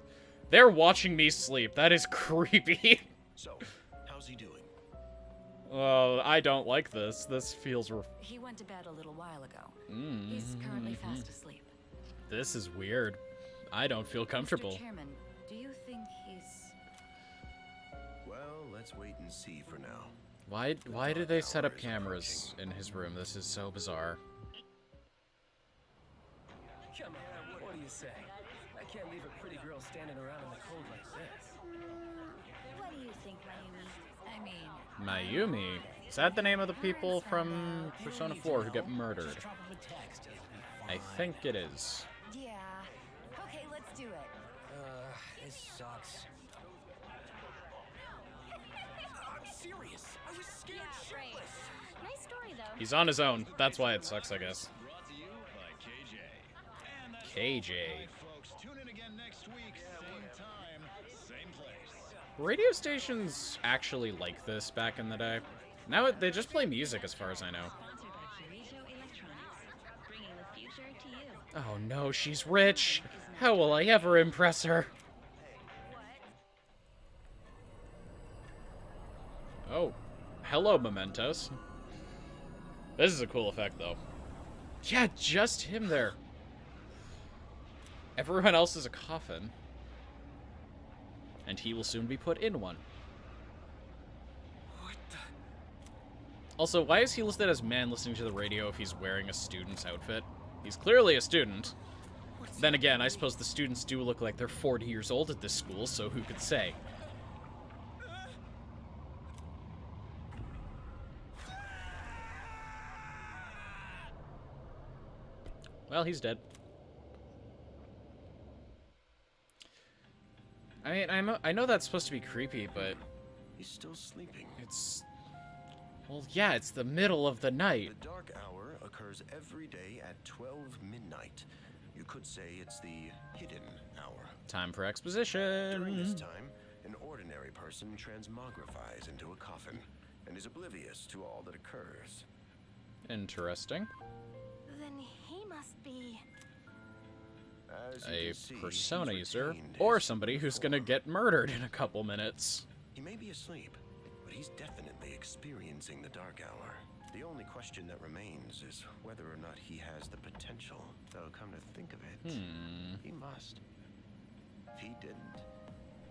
They're watching me sleep. That is creepy. So, how's he doing? I don't like this. This feels... He went to bed a little while ago. Mm-hmm. He's currently fast asleep. This is weird. I don't feel comfortable. Mr. Chairman, do you think he's... Well, let's wait and see for now. Why did they set up cameras in his room? This is so bizarre. Come on, what do you say? I can't leave a pretty girl standing around in the cold like this. What do you think, Mayumi? I mean... Mayumi? Is that the name of the people from Persona 4 who get murdered? I think it is. Yeah. Okay, let's do it. This sucks. I'm serious. I was scared shitless. Nice story though. He's on his own. That's why it sucks, I guess. Brought to you by KJ. KJ. Folks, tune in again next week, same time, same place. Radio stations actually like this back in the day. Now they just play music as far as I know. Oh no, she's rich. How will I ever impress her? Oh, hello, Mementos. This is a cool effect, though. Yeah, just him there. Everyone else is a coffin. And he will soon be put in one. What the? Also, why is he listed as man listening to the radio if he's wearing a student's outfit? He's clearly a student. Then again, I suppose the students do look like they're 40 years old at this school, so who could say? Well, he's dead. I mean, I know that's supposed to be creepy, but... He's still sleeping. It's... Well, yeah, it's the middle of the night. The dark hour occurs every day at 12 midnight. You could say it's the hidden hour. Time for exposition. During this time, an ordinary person transmogrifies into a coffin and is oblivious to all that occurs. Interesting. Then he must be... As you A can see, Persona he's user, retained or his somebody who's form. gonna get murdered in a couple minutes. He may be asleep, but he's definitely experiencing the dark hour. The only question that remains is whether or not he has the potential. Though, come to think of it, he must. If he didn't,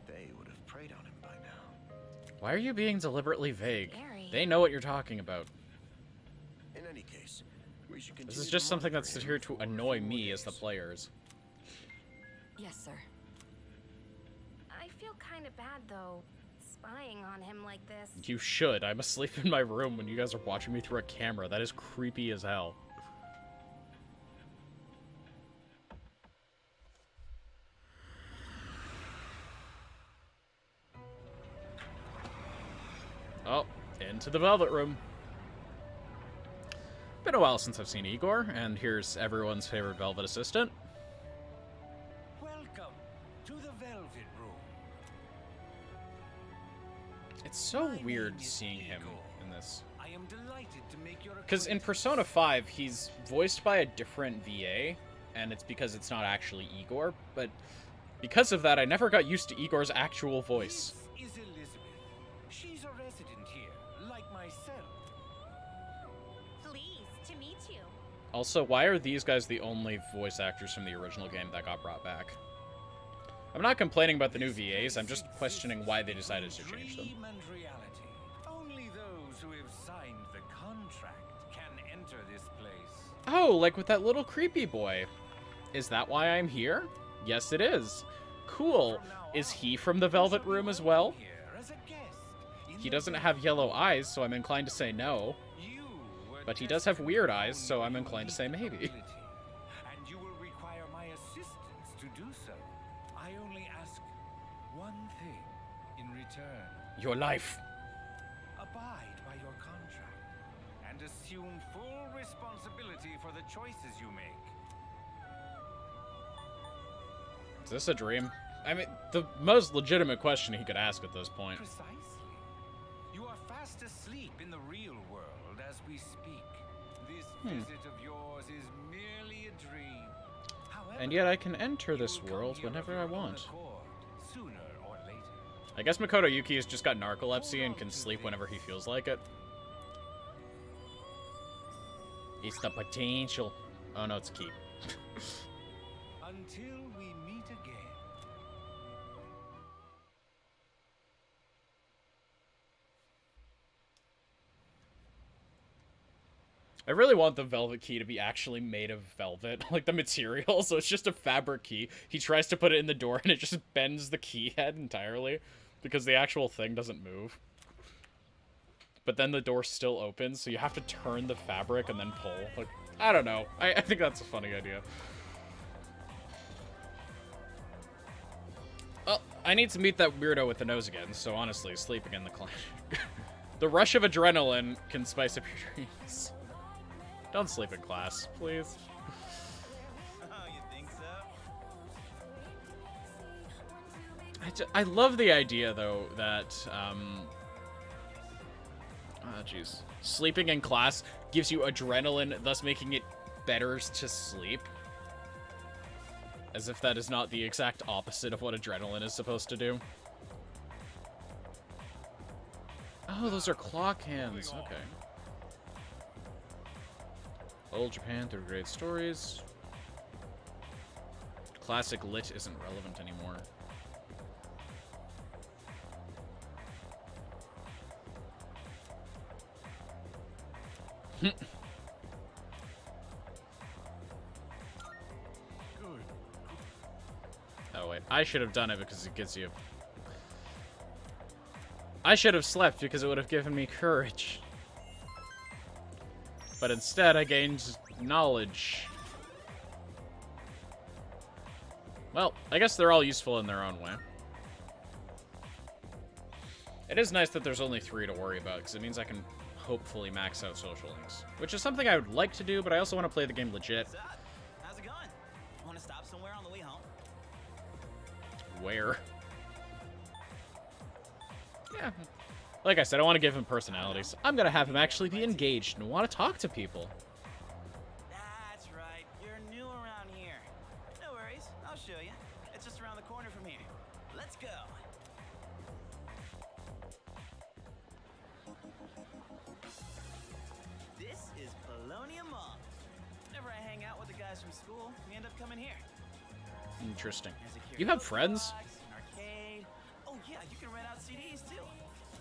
they would have preyed on him by now. Why are you being deliberately vague? Scary. They know what you're talking about. In any case, we should continue This is to just something monitor that's him here to for annoy 4 me as the days. players. Yes, sir. I feel kind of bad though, spying on him like this. You should. I'm asleep in my room when you guys are watching me through a camera. That is creepy as hell. Oh, into the Velvet Room. Been a while since I've seen Igor, and here's everyone's favorite Velvet assistant. Welcome to the Velvet Room. It's so weird seeing him in this. I am delighted to make your Because in Persona 5, he's voiced by a different VA, and it's because it's not actually Igor, but because of that, I never got used to Igor's actual voice. This is Elizabeth. She's a resident here, like myself. Pleased to meet you. Also, why are these guys the only voice actors from the original game that got brought back? I'm not complaining about the new VAs, I'm just questioning why they decided to change them. Dream and reality. Only those who have signed the contract can enter this place. Oh, like with that little creepy boy. Is that why I'm here? Yes, it is. Cool. Is he from the Velvet Room as well? He doesn't have yellow eyes, so I'm inclined to say no. But he does have weird eyes, so I'm inclined to say maybe. And you will require my assistance to do so. I only ask one thing in return. Your life. Abide by your contract and assume full responsibility for the choices you make. Is this a dream? I mean, the most legitimate question he could ask at this point. Precisely. You are fast asleep in the real world as we speak. This visit of yours is merely a dream. However, And yet I can enter this world whenever I want. I guess Makoto Yuki has just got narcolepsy and can sleep whenever he feels like it. It's the potential. Oh no, it's a key. Until we meet again. I really want the velvet key to be actually made of velvet, like the material, so it's just a fabric key. He tries to put it in the door and it just bends the key head entirely because the actual thing doesn't move. But then the door still opens, so you have to turn the fabric and then pull. Like, I don't know. I think that's a funny idea. Well, I need to meet that weirdo with the nose again, so honestly, sleeping in the class. The rush of adrenaline can spice up your dreams. Don't sleep in class, please. Oh, you think so? I love the idea, though, that, jeez. Sleeping in class gives you adrenaline, thus making it better to sleep. As if that is not the exact opposite of what adrenaline is supposed to do. Oh, those are clock hands. Okay. Old Japan through great stories. Classic lit isn't relevant anymore. Oh wait, I should have done it because it gives you... I should have slept because it would have given me courage. But instead, I gained knowledge. Well, I guess they're all useful in their own way. It is nice that there's only 3 to worry about, because it means I can hopefully max out social links. Which is something I would like to do, but I also want to play the game legit. What's up? How's it going? Want to stop somewhere on the way home? Where? Yeah. Like I said, I want to give him personalities. I'm going to have him actually be engaged and want to talk to people. That's right. You're new around here. No worries. I'll show you. It's just around the corner from here. Let's go. This is Polonium Mall. Whenever I hang out with the guys from school, we end up coming here. Interesting. There's a You have karaoke friends? box, an arcade. Oh yeah, you can rent out CDs too.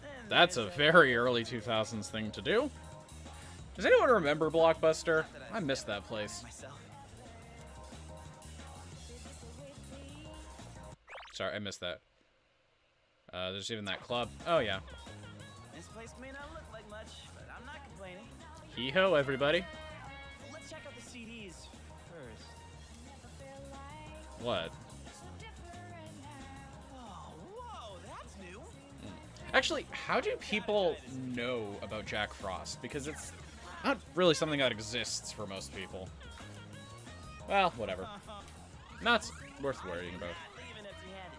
Then That's a there's very early 2000s thing to do. Does anyone remember Blockbuster? I missed that place. myself. Sorry, I missed that. There's even that club. Oh, yeah. This place may not look like much, but I'm not complaining. Hee-ho, everybody. Let's check out the CDs first. What? Oh, whoa, that's new. Actually, how do people know about Jack Frost? Because it's not really something that exists for most people. Well, whatever. Not worth worrying about. Even empty-handed.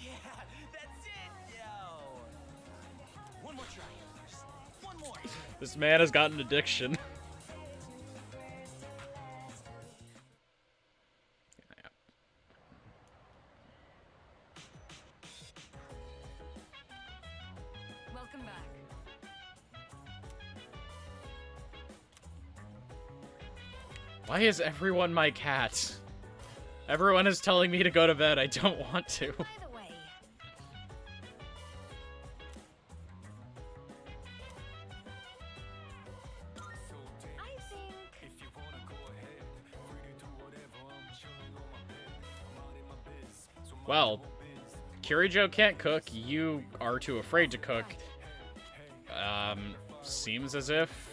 Yeah, that's it, yo. One more try. Just one more. This man has got an addiction. Welcome back. Why is everyone my cat? Everyone is telling me to go to bed. I don't want to. By the way, I think Well, Kirijo can't cook. You are too afraid to cook. Seems as if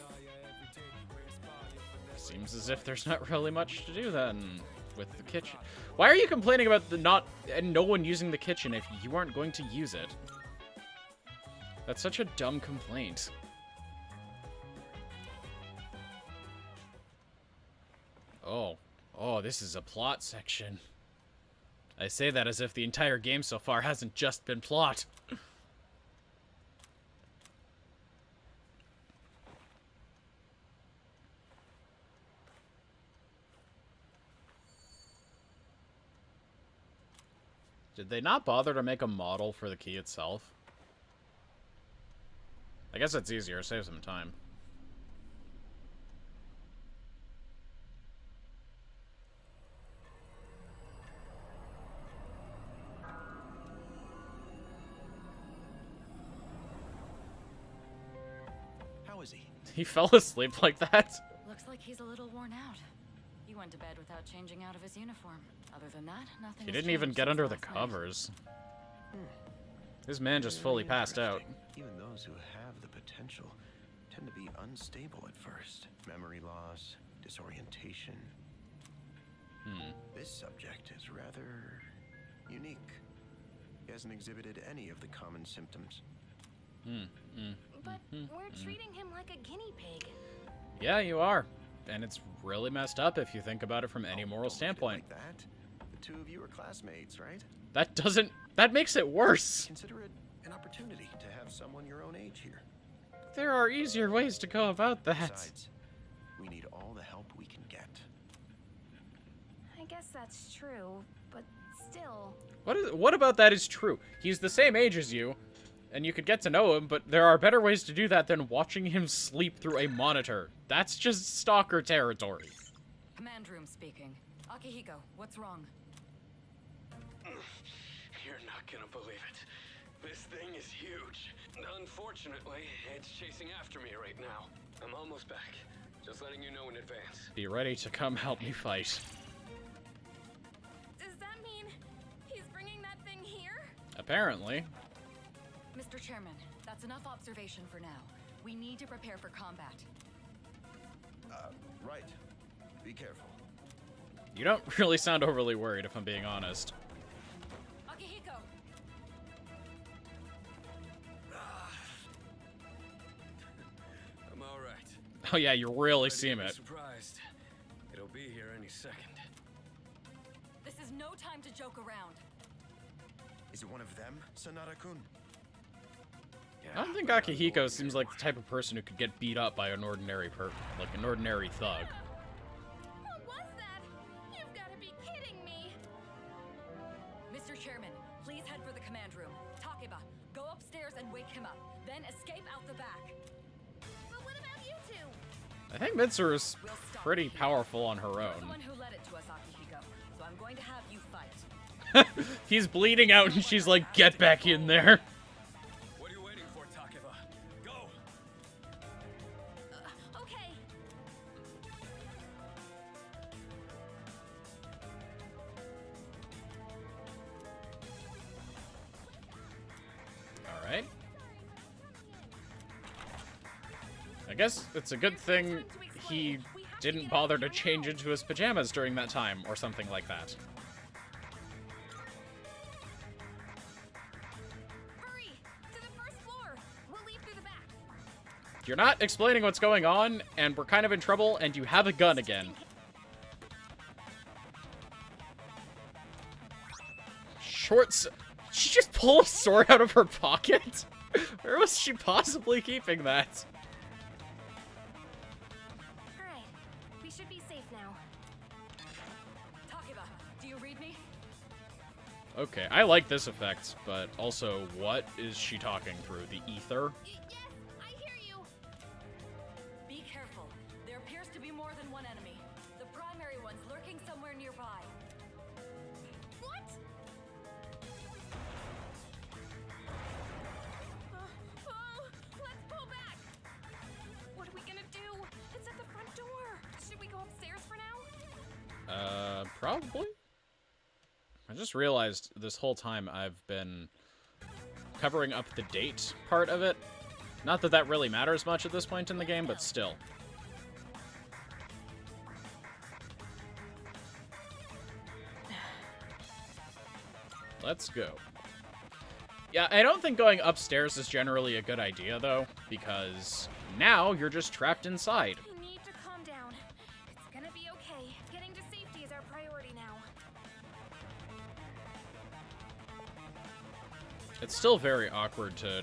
there's not really much to do then with the kitchen. Why are you complaining about no one using the kitchen if you aren't going to use it? That's such a dumb complaint. Oh, this is a plot section. I say that as if the entire game so far hasn't just been plot. Did they not bother to make a model for the key itself? I guess it's easier, save some time. How is he? He fell asleep like that? Looks like he's a little worn out. He went to bed without changing out of his uniform. Other than that, nothing. He didn't even get under the covers. This man just fully passed out. Even those who have the potential tend to be unstable at first. Memory loss, disorientation. This subject is rather unique. He hasn't exhibited any of the common symptoms. but we're treating him like a guinea pig. Yeah, you are. And it's really messed up if you think about it from any moral standpoint. Like that? The two of you are classmates, right? That makes it worse. Consider it an opportunity to have someone your own age here. There are easier ways to go about that. Besides, we need all the help we can get. I guess that's true, but still. What about that is true? He's the same age as you, and you could get to know him, but there are better ways to do that than watching him sleep through a monitor. That's just stalker territory. Command room speaking. Akihiko, what's wrong? You're not gonna believe it. This thing is huge. Unfortunately, it's chasing after me right now. I'm almost back. Just letting you know in advance. Be ready to come help me fight. Does that mean he's bringing that thing here? Apparently. Mr. Chairman, that's enough observation for now. We need to prepare for combat. Right. Be careful. You don't really sound overly worried, if I'm being honest. Akihiko! I'm all right. Oh yeah, you really seem it. Surprised. It'll be here any second. This is no time to joke around. Is it one of them, Sanada-kun? I don't think Akihiko seems like the type of person who could get beat up by an ordinary an ordinary thug. What was that? You've got to be kidding me. Mr. Chairman, please head for the command room. Takeba, go upstairs and wake him up. Then escape out the back. But what about you two? I think Mitsuru is pretty powerful on her You're the own. one who led it to us, Akihiko. So I'm going to have you fight. He's bleeding out and she's like, get back in there. What are you waiting for, Takeba? Go! Okay. Alright. I guess it's a good thing he didn't bother to change into his pajamas during that time, or something like that. Hurry! You're not explaining what's going on, and we're kind of in trouble, and you have a gun again. Shorts. She just pulled a sword out of her pocket? Where was she possibly keeping that? Alright, we should be safe now. Takiba, do you read me? Okay, I like this effect, but also, what is she talking through? The ether? Be careful. There appears to be more than one enemy. The primary one's lurking somewhere nearby. What? Let's pull back! What are we gonna do? It's at the front door. Should we go upstairs for now? Probably. I just realized this whole time I've been covering up the date part of it. Not that that really matters much at this point in the game, but still. Let's go. Yeah, I don't think going upstairs is generally a good idea, though, because now you're just trapped inside. You need to calm down. It's gonna be okay. Getting to safety is our priority now. It's still very awkward to...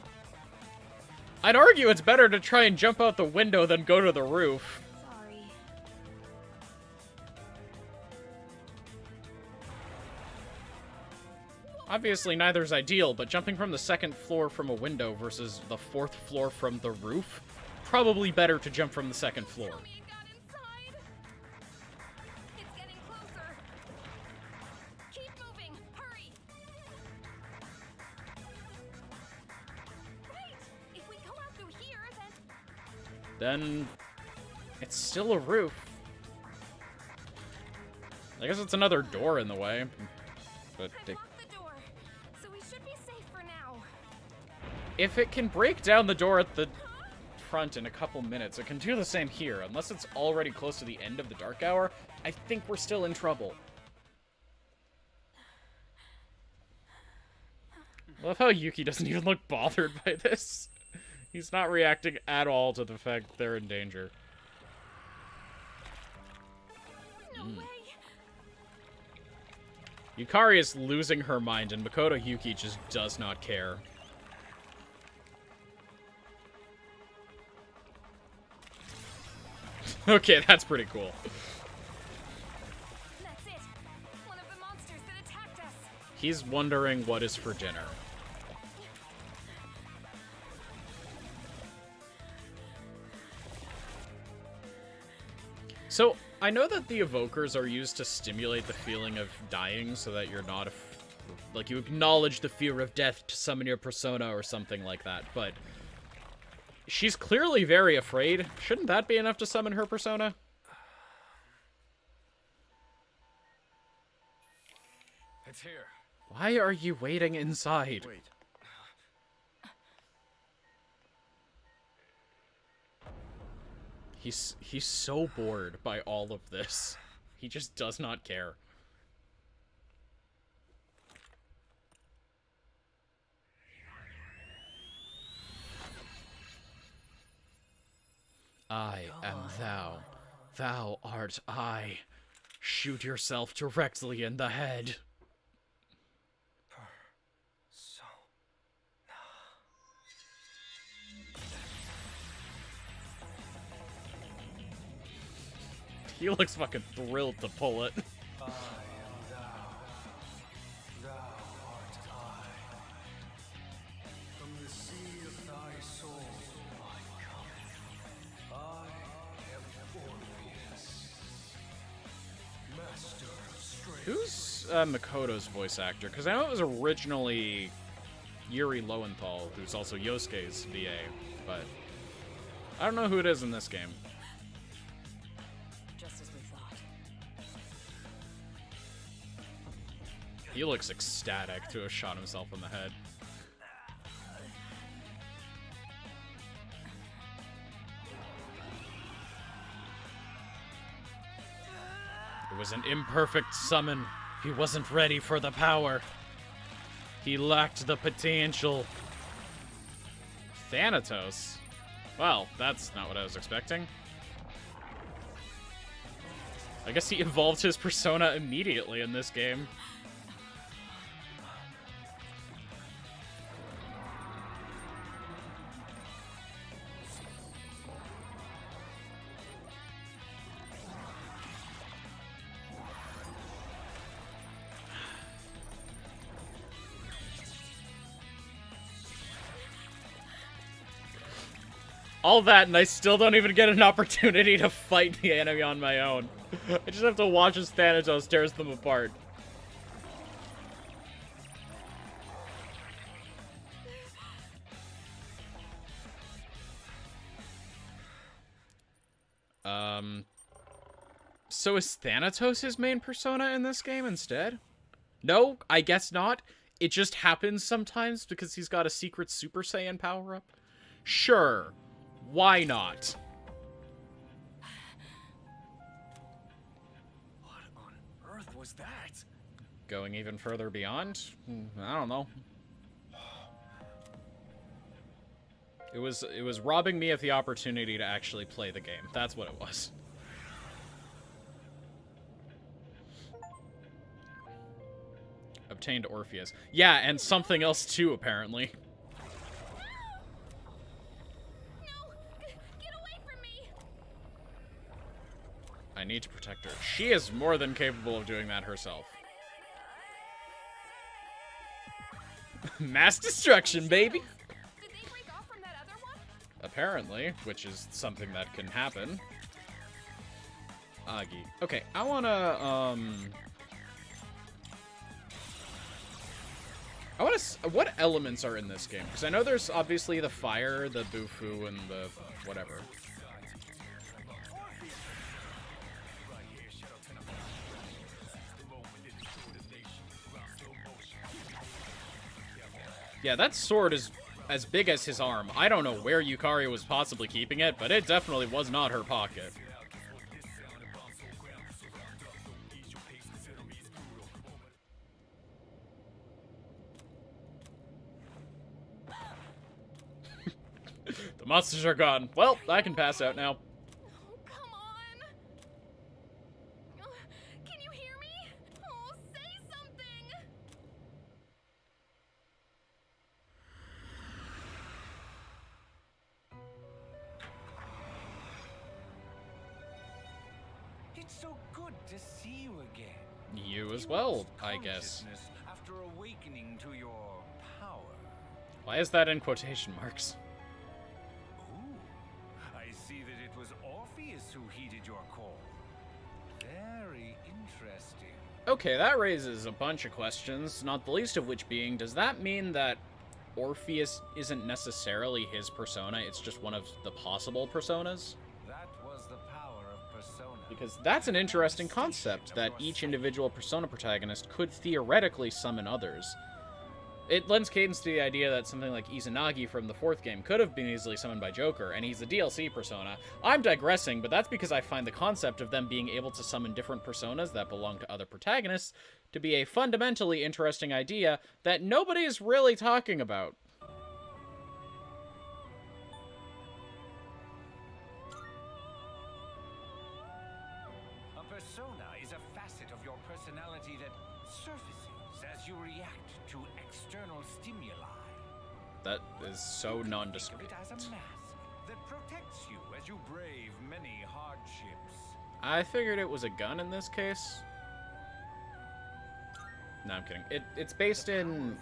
I'd argue it's better to try and jump out the window than go to the roof. Sorry. Obviously, neither's ideal, but jumping from the second floor from a window versus the fourth floor from the roof, probably better to jump from the second floor. Tell me it got inside. It's getting closer. Keep moving. Hurry. Wait. If we go out through here, Then it's still a roof. I guess it's another door in the way. But the door, so we should be safe for now. if it can break down the door at the front in a couple minutes, it can do the same here. Unless it's already close to the end of the dark hour, I think we're still in trouble. I love how Yuki doesn't even look bothered by this. He's not reacting at all to the fact that they're in danger. No way. Yukari is losing her mind, and Makoto Yuki just does not care. Okay, that's pretty cool. That's it. One of the monsters that attacked us. He's wondering what is for dinner. So, I know that the evokers are used to stimulate the feeling of dying so that you're not, like, you acknowledge the fear of death to summon your persona or something like that, but she's clearly very afraid. Shouldn't that be enough to summon her persona? It's here. Why are you waiting inside? Wait. He's so bored by all of this. He just does not care. I am thou. Thou art I. Shoot yourself directly in the head. He looks fucking thrilled to pull it. I am thou. Thou art I. From the sea of thy soul I come. I am Orpheus, master of strength. Who's Makoto's voice actor? Because I know it was originally Yuri Lowenthal, who's also Yosuke's VA, but I don't know who it is in this game. Just as we thought. He looks ecstatic to have shot himself in the head. It was an imperfect summon. He wasn't ready for the power. He lacked the potential. Thanatos? Well, that's not what I was expecting. I guess he evolved his persona immediately in this game. All that, and I still don't even get an opportunity to fight the enemy on my own. I just have to watch as Thanatos tears them apart. So is Thanatos his main persona in this game instead? No, I guess not. It just happens sometimes because he's got a secret Super Saiyan power-up. Sure. Why not? What on earth was that? Going even further beyond? I don't know. It was robbing me of the opportunity to actually play the game. That's what it was. Obtained Orpheus. Yeah, and something else too, apparently. I need to protect her. She is more than capable of doing that herself. Mass destruction, baby! Did they break off from that other one? Apparently, which is something that can happen. Agi. Okay, I wanna, what elements are in this game? Because I know there's obviously the fire, the Bufu, and the whatever. Yeah, that sword is as big as his arm. I don't know where Yukari was possibly keeping it, but it definitely was not her pocket. The monsters are gone. Well, I can pass out now. Oh, come on. Can you hear me? Oh, say something. It's so good to see you again. You as well, I guess. After awakening to your power. Why is that in quotation marks? I see that it was Orpheus who heeded your call. Very interesting. Okay, that raises a bunch of questions, not the least of which being, does that mean that Orpheus isn't necessarily his persona, it's just one of the possible personas? That was the power of persona. Because that's an interesting concept, that each individual persona protagonist could theoretically summon others. It lends cadence to the idea that something like Izanagi from the 4th game could have been easily summoned by Joker, and he's a DLC persona. I'm digressing, but that's because I find the concept of them being able to summon different personas that belong to other protagonists to be a fundamentally interesting idea that nobody is really talking about. A persona is a facet of your personality that surfaces as you react to external stimuli. That is so nondescript. Think of it as a mask that protects you as you brave many hardships. I figured it was a gun in this case. No, I'm kidding. It's based in...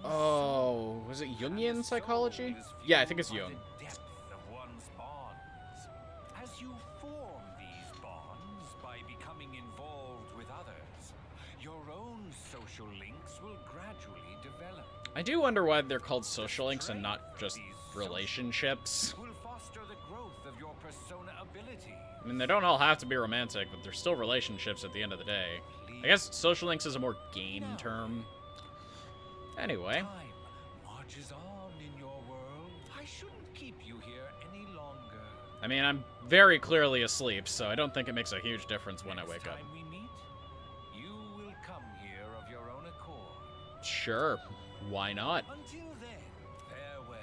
Oh, was it Jungian psychology? Yeah, I think it's Jung. As you form these bonds by becoming involved with others, your own social links will gradually develop. I do wonder why they're called social links and not just relationships. Will foster the growth of your persona ability. I mean, they don't all have to be romantic, but they're still relationships at the end of the day. I guess social links is a more game term. Anyway. Time marches on in your world. I shouldn't keep you here any longer. I mean, I'm very clearly asleep, so I don't think it makes a huge difference when I wake up. Next time we meet, you will come here of your own accord. Sure. Why not? Until then, farewell.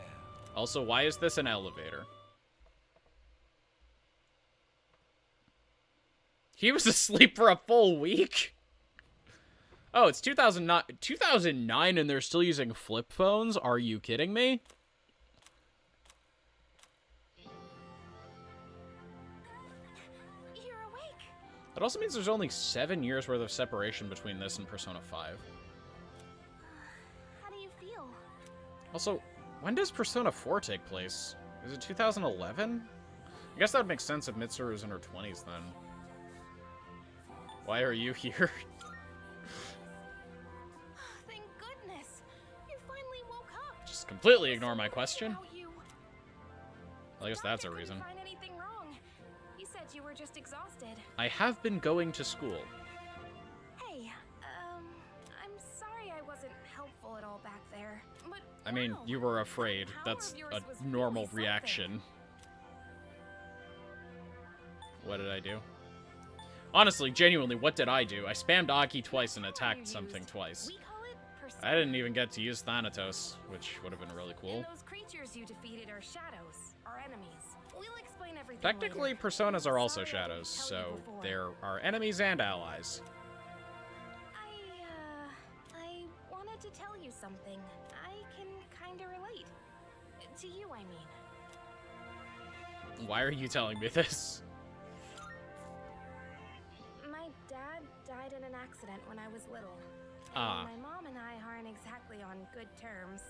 Also, why is this an elevator? He was asleep for a full week? Oh, it's 2009, 2009 and they're still using flip phones? Are you kidding me? You're awake. That also means there's only 7 years worth of separation between this and Persona 5. How do you feel? Also, when does Persona 4 take place? Is it 2011? I guess that would make sense if Mitsuru is in her 20s then. Why are you here? Thank goodness. You finally woke up. Just completely ignore my question. Well, I guess that's a reason. Find anything wrong. You said you were just exhausted. I have been going to school. Hey, I'm sorry I wasn't helpful at all back there. But I mean, wow, you were afraid. that power That's of yours a was normal really something. reaction. What did I do? Honestly, genuinely, what did I do? I spammed Aki twice and attacked something twice. We call it I didn't even get to use Thanatos, which would have been really cool. And those creatures you defeated are shadows, our enemies. We'll explain everything Technically, later. Personas are also Sorry I didn't shadows, tell you so before. there are enemies and allies. I wanted to tell you something. I can kinda relate. To you, I mean. Why are you telling me this? My dad died in an accident when I was little. Ah. And my mom and I aren't exactly on good terms.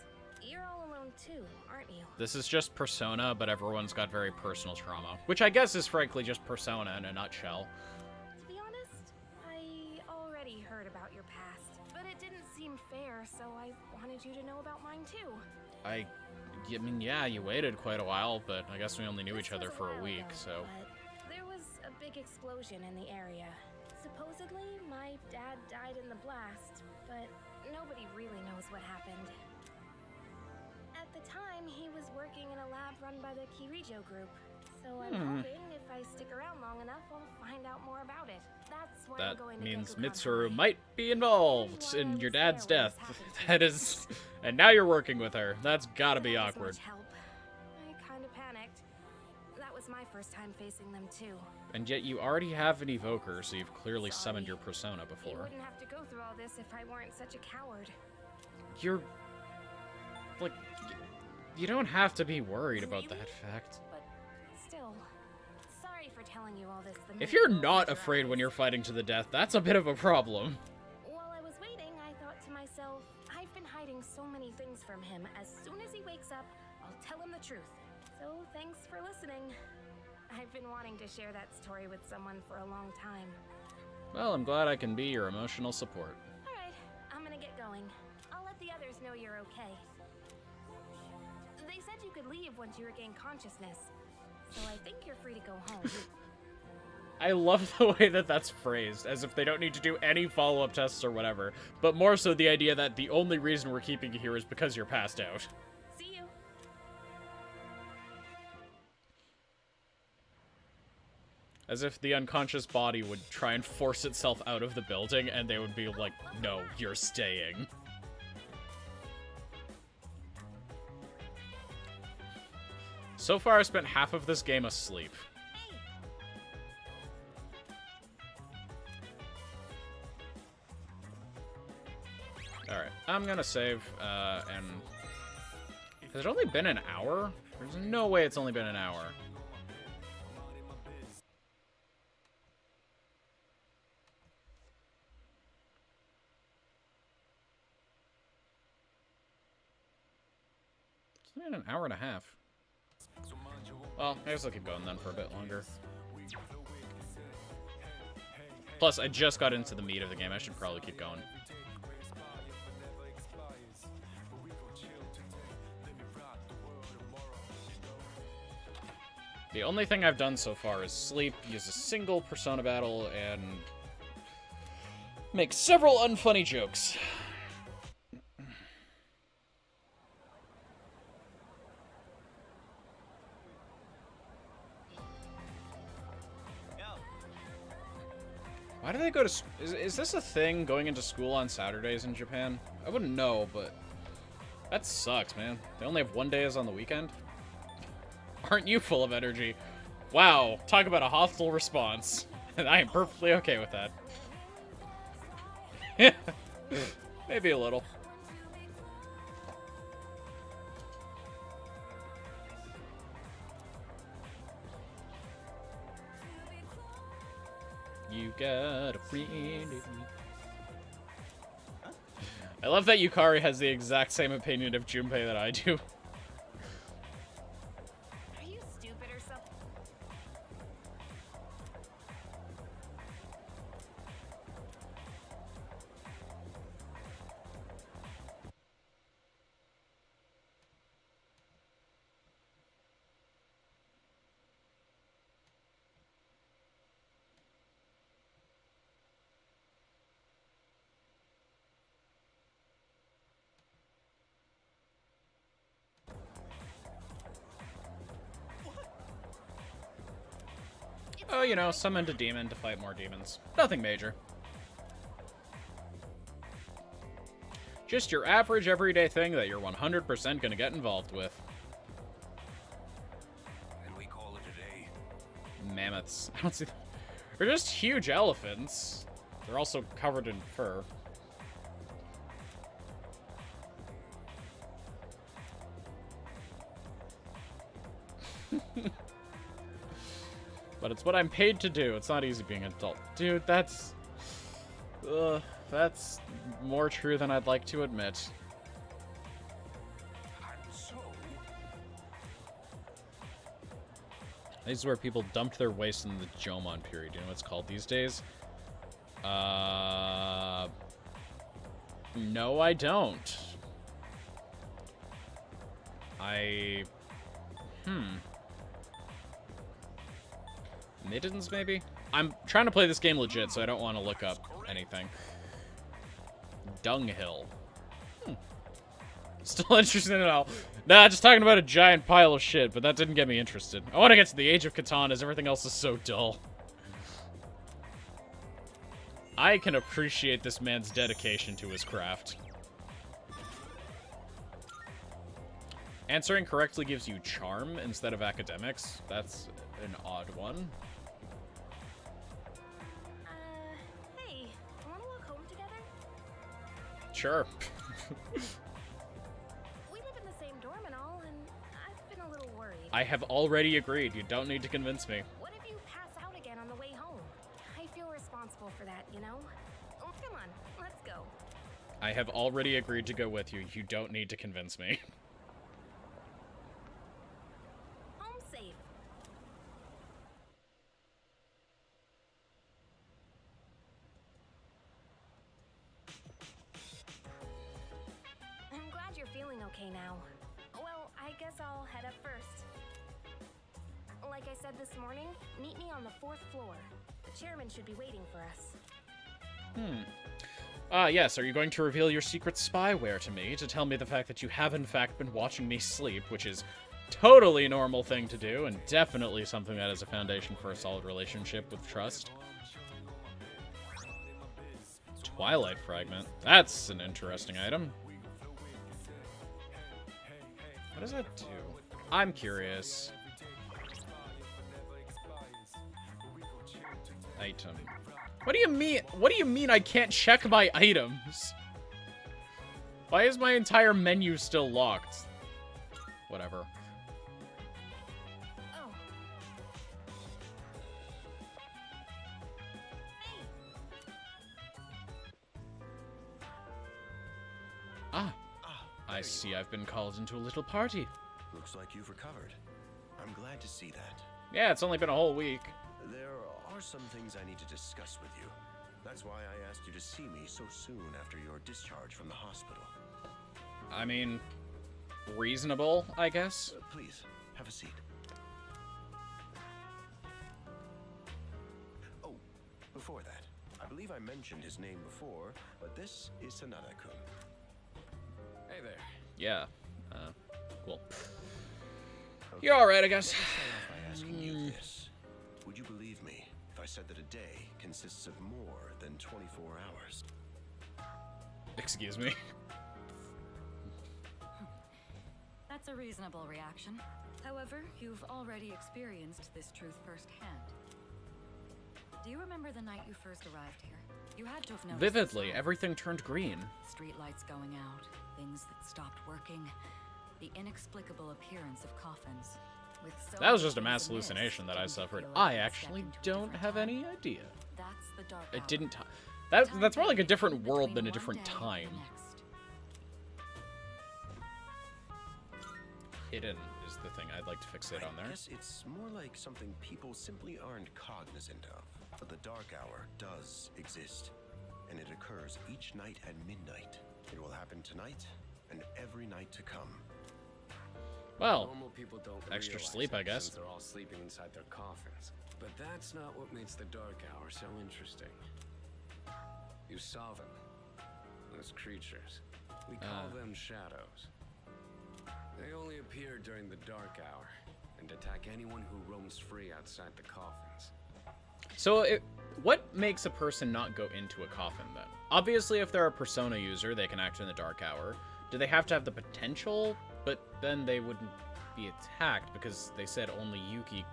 You're all alone too, aren't you? This is just Persona, but everyone's got very personal trauma. Which I guess is frankly just Persona in a nutshell. To be honest, I already heard about your past, but it didn't seem fair, so I wanted you to know about mine too. I mean, yeah, you waited quite a while, but I guess we only knew each other for a while week, ago, so... But there was a big explosion in the area. Supposedly, my dad died in the blast, but nobody really knows what happened. At the time, he was working in a lab run by the Kirijo group, so I'm hoping if I stick around long enough, I'll find out more about it. That's why I'm That going to means Gekkoukan Mitsuru High. might be involved in your dad's death. That is... And now you're working with her. That's gotta be Without as awkward. much help. I kind of panicked. That was my first time facing them too. And yet you already have an evoker, so you've clearly summoned your persona You before. wouldn't have to go through all this if I weren't such a coward. You're... Like... You don't have to be worried about that fact. But still, sorry for telling you all this. If you're not afraid when you're fighting to the death, that's a bit of a problem. While I was waiting, I thought to myself, I've been hiding so many things from him. As soon as he wakes up, I'll tell him the truth. So thanks for listening. I've been wanting to share that story with someone for a long time. Well, I'm glad I can be your emotional support. Alright, I'm gonna get going. I'll let the others know you're okay. They said you could leave once you regain consciousness, so I think you're free to go home. I love the way that that's phrased, as if they don't need to do any follow-up tests or whatever, but more so the idea that the only reason we're keeping you here is because you're passed out. See you. As if the unconscious body would try and force itself out of the building, and they would be like, no, you're staying. So far, I spent half of this game asleep. Alright, I'm gonna save, and... Has it only been an hour? There's no way it's only been an hour. It's been an hour and a half. Well, I guess I'll keep going then for a bit longer. Plus, I just got into the meat of the game. I should probably keep going. The only thing I've done so far is sleep, use a single Persona battle, and make several unfunny jokes. Why do they go to... Is this a thing, going into school on Saturdays in Japan? I wouldn't know, but... That sucks, man. They only have 1 day as on the weekend? Aren't you full of energy? Wow, talk about a hostile response. And I am perfectly okay with that. Maybe a little. You got a friend in me. I love that Yukari has the exact same opinion of Junpei that I do. Are you stupid or something? Oh, you know, summoned a demon to fight more demons. Nothing major. Just your average everyday thing that you're 100% gonna get involved with. And we call it a day. Mammoths. I don't see them. They're just huge elephants. They're also covered in fur. But it's what I'm paid to do. It's not easy being an adult. Dude, that's more true than I'd like to admit. This is where people dumped their waste in the Jomon period. You know what it's called these days? No, I don't. Middens, maybe? I'm trying to play this game legit, so I don't want to look up anything. Dunghill. Still interested at all. Nah, just talking about a giant pile of shit, but that didn't get me interested. I want to get to the Age of Katanas. Everything else is so dull. I can appreciate this man's dedication to his craft. Answering correctly gives you charm instead of academics. That's an odd one. Hey, wanna walk home together? Sure. We live in the same dorm and all, and I've been a little worried. I have already agreed. You don't need to convince me. What if you pass out again on the way home? I feel responsible for that, you know? Oh, come on, let's go. I have already agreed to go with you. You don't need to convince me. Home safe. I'm glad you're feeling okay now. Well, I guess I'll head up first. Like I said this morning, meet me on the 4th floor. The chairman should be waiting for us. Yes, are you going to reveal your secret spyware to me to tell me the fact that you have in fact been watching me sleep, which is totally normal thing to do, and definitely something that is a foundation for a solid relationship with trust. Twilight Fragment. That's an interesting item. What does that do? I'm curious. Item. What do you mean? What do you mean I can't check my items? Why is my entire menu still locked? Whatever. Oh. Ah. I see I've been called into a little party. Looks like you've recovered. I'm glad to see that. Yeah, it's only been a whole week. There are some things I need to discuss with you. That's why I asked you to see me so soon after your discharge from the hospital. I mean, reasonable, I guess. Please, have a seat. Oh, before that, I believe I mentioned his name before, but this is Sanada-kun. Hey there. Yeah. Cool. You're alright, I guess. By asking you this, would you believe me if I said that a day consists of more than 24 hours? Excuse me. That's a reasonable reaction. However, you've already experienced this truth firsthand. Do you remember the night you first arrived here? You had to have noticed Vividly, everything turned green. Streetlights going out, things that stopped working, the inexplicable appearance of coffins. With so That was many just a things mass amiss, hallucination that I didn't you suffered. feel like I you'd actually stepped into a don't different have time? any idea. That's the dark It hour. didn't. That's more like a different world than a different time. Hidden is the thing I'd like to fixate on there. I guess it's more like something people simply aren't cognizant of. But the Dark Hour does exist, and it occurs each night at midnight. It will happen tonight and every night to come. Well, Normal people don't extra realize sleep, I it guess. since they're all sleeping inside their coffins. But that's not what makes the Dark Hour so interesting. You saw them. Those creatures. We call them shadows. They only appear during the Dark Hour and attack anyone who roams free outside the coffins. So, what makes a person not go into a coffin then? Obviously, if they're a Persona user, they can act in the Dark Hour. Do they have to have the potential? But then they wouldn't be attacked because they said only Yuki.